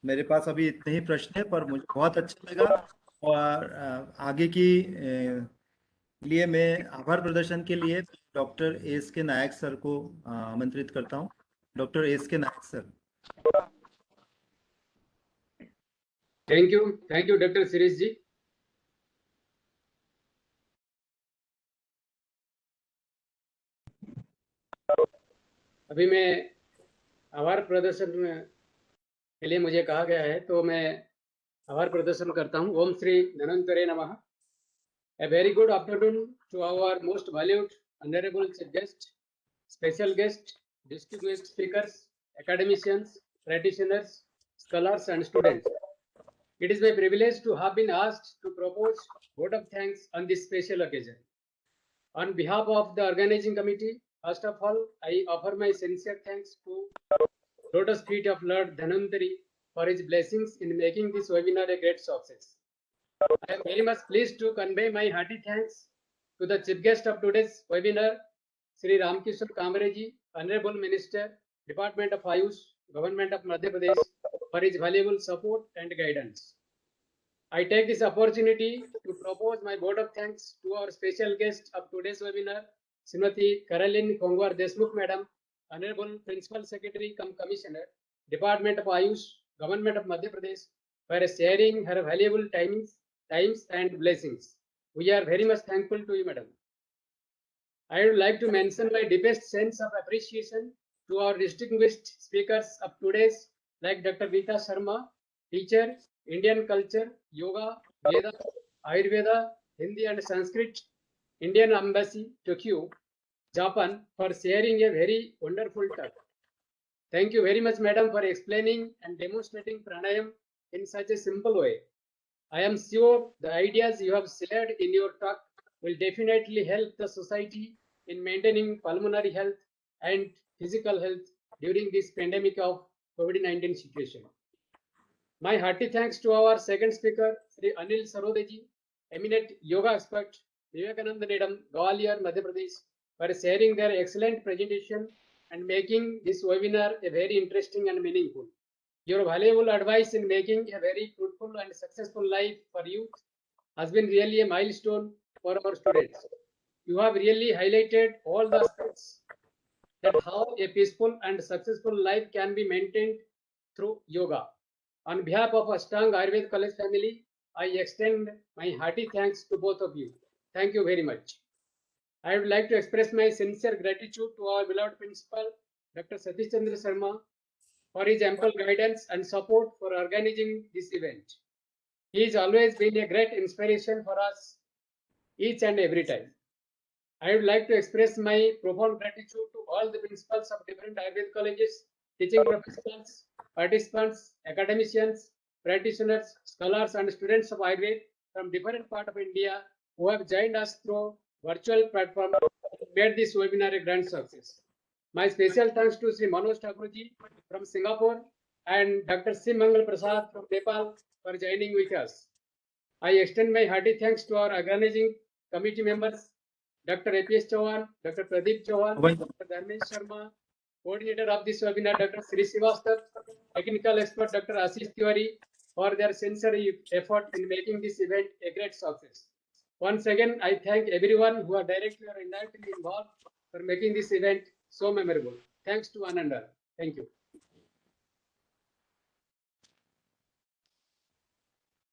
मेरे पास अभी इतने ही प्रश्न है, पर मुझे बहुत अच्छा लगा। और आगे की लिए मैं आभार प्रदर्शन के लिए doctor S K Nayak sir को आमंत्रित करता हूँ। Doctor S K Nayak sir. Thank you doctor Shirish ji. अभी मैं आभार प्रदर्शन के लिए मुझे कहा गया है, तो मैं आभार प्रदर्शन करता हूँ। ओम श्री धन्वंतरे नमः। A very good afternoon to our most valued honorable guest, special guest, distinguished speakers, academicians, practitioners, scholars and students. It is my privilege to have been asked to propose vote of thanks on this special occasion. On behalf of the organizing committee, first of all, I offer my sincere thanks to Lotus Feet of Lord Dhanvantari for his blessings in making this webinar a great success. I am very much pleased to convey my hearty thanks to the chief guest of today's webinar, Sri Ramkishore Kamre ji, Honorable Minister, Department of Ayush, Government of Madhya Pradesh, for his valuable support and guidance. I take this opportunity to propose my vote of thanks to our special guest of today's webinar, Srimati Caroline Kongwar Deshmukh Madam, Honorable Principal Secretary cum Commissioner, Department of Ayush, Government of Madhya Pradesh, for sharing her valuable times and blessings. We are very much thankful to you, Madam. I would like to mention my deepest sense of appreciation to our distinguished speakers of today's, like Dr. Vita Sharma, teacher, Indian culture, yoga, Veda, Ayurveda, Hindi and Sanskrit, Indian Embassy, Tokyo, Japan, for sharing a very wonderful talk. Thank you very much, Madam, for explaining and demonstrating pranayam in such a simple way. I am sure the ideas you have shared in your talk will definitely help the society in maintaining pulmonary health and physical health during this pandemic of COVID-19 situation. My hearty thanks to our second speaker, Sri Anil Sarodeji, eminent yoga expert, Vivekananda Nedam, Gwalior, Madhya Pradesh, for sharing their excellent presentation and making this webinar a very interesting and meaningful. Your valuable advice in making a very fruitful and successful life for youth has been really a milestone for our students. You have really highlighted all the aspects that how a peaceful and successful life can be maintained through yoga. On behalf of Ashtanga Ayurveda College family, I extend my hearty thanks to both of you. Thank you very much. I would like to express my sincere gratitude to our beloved principal, Dr. Satish Chandra Sharma, for his ample guidance and support for organizing this event. He has always been a great inspiration for us each and every time. I would like to express my profound gratitude to all the principals of different Ayurveda colleges, teaching professionals, participants, academicians, practitioners, scholars and students of Ayurveda from different parts of India who have joined us through virtual platform and made this webinar a grand success. My special thanks to Sri Manoj Thakurji from Singapore and Dr. Simangal Prasad from Nepal for joining with us. I extend my hearty thanks to our organizing committee members, Dr. APS Chauhan, Dr. Pradeep Chauhan, Dr. Dharmesh Sharma, coordinator of this webinar, Dr. Sri Srivastav, technical expert, Dr. Ashish Tiwari, for their sincere effort in making this event a great success. Once again, I thank everyone who are directly or indirectly involved for making this event so memorable. Thanks to one and all. Thank you.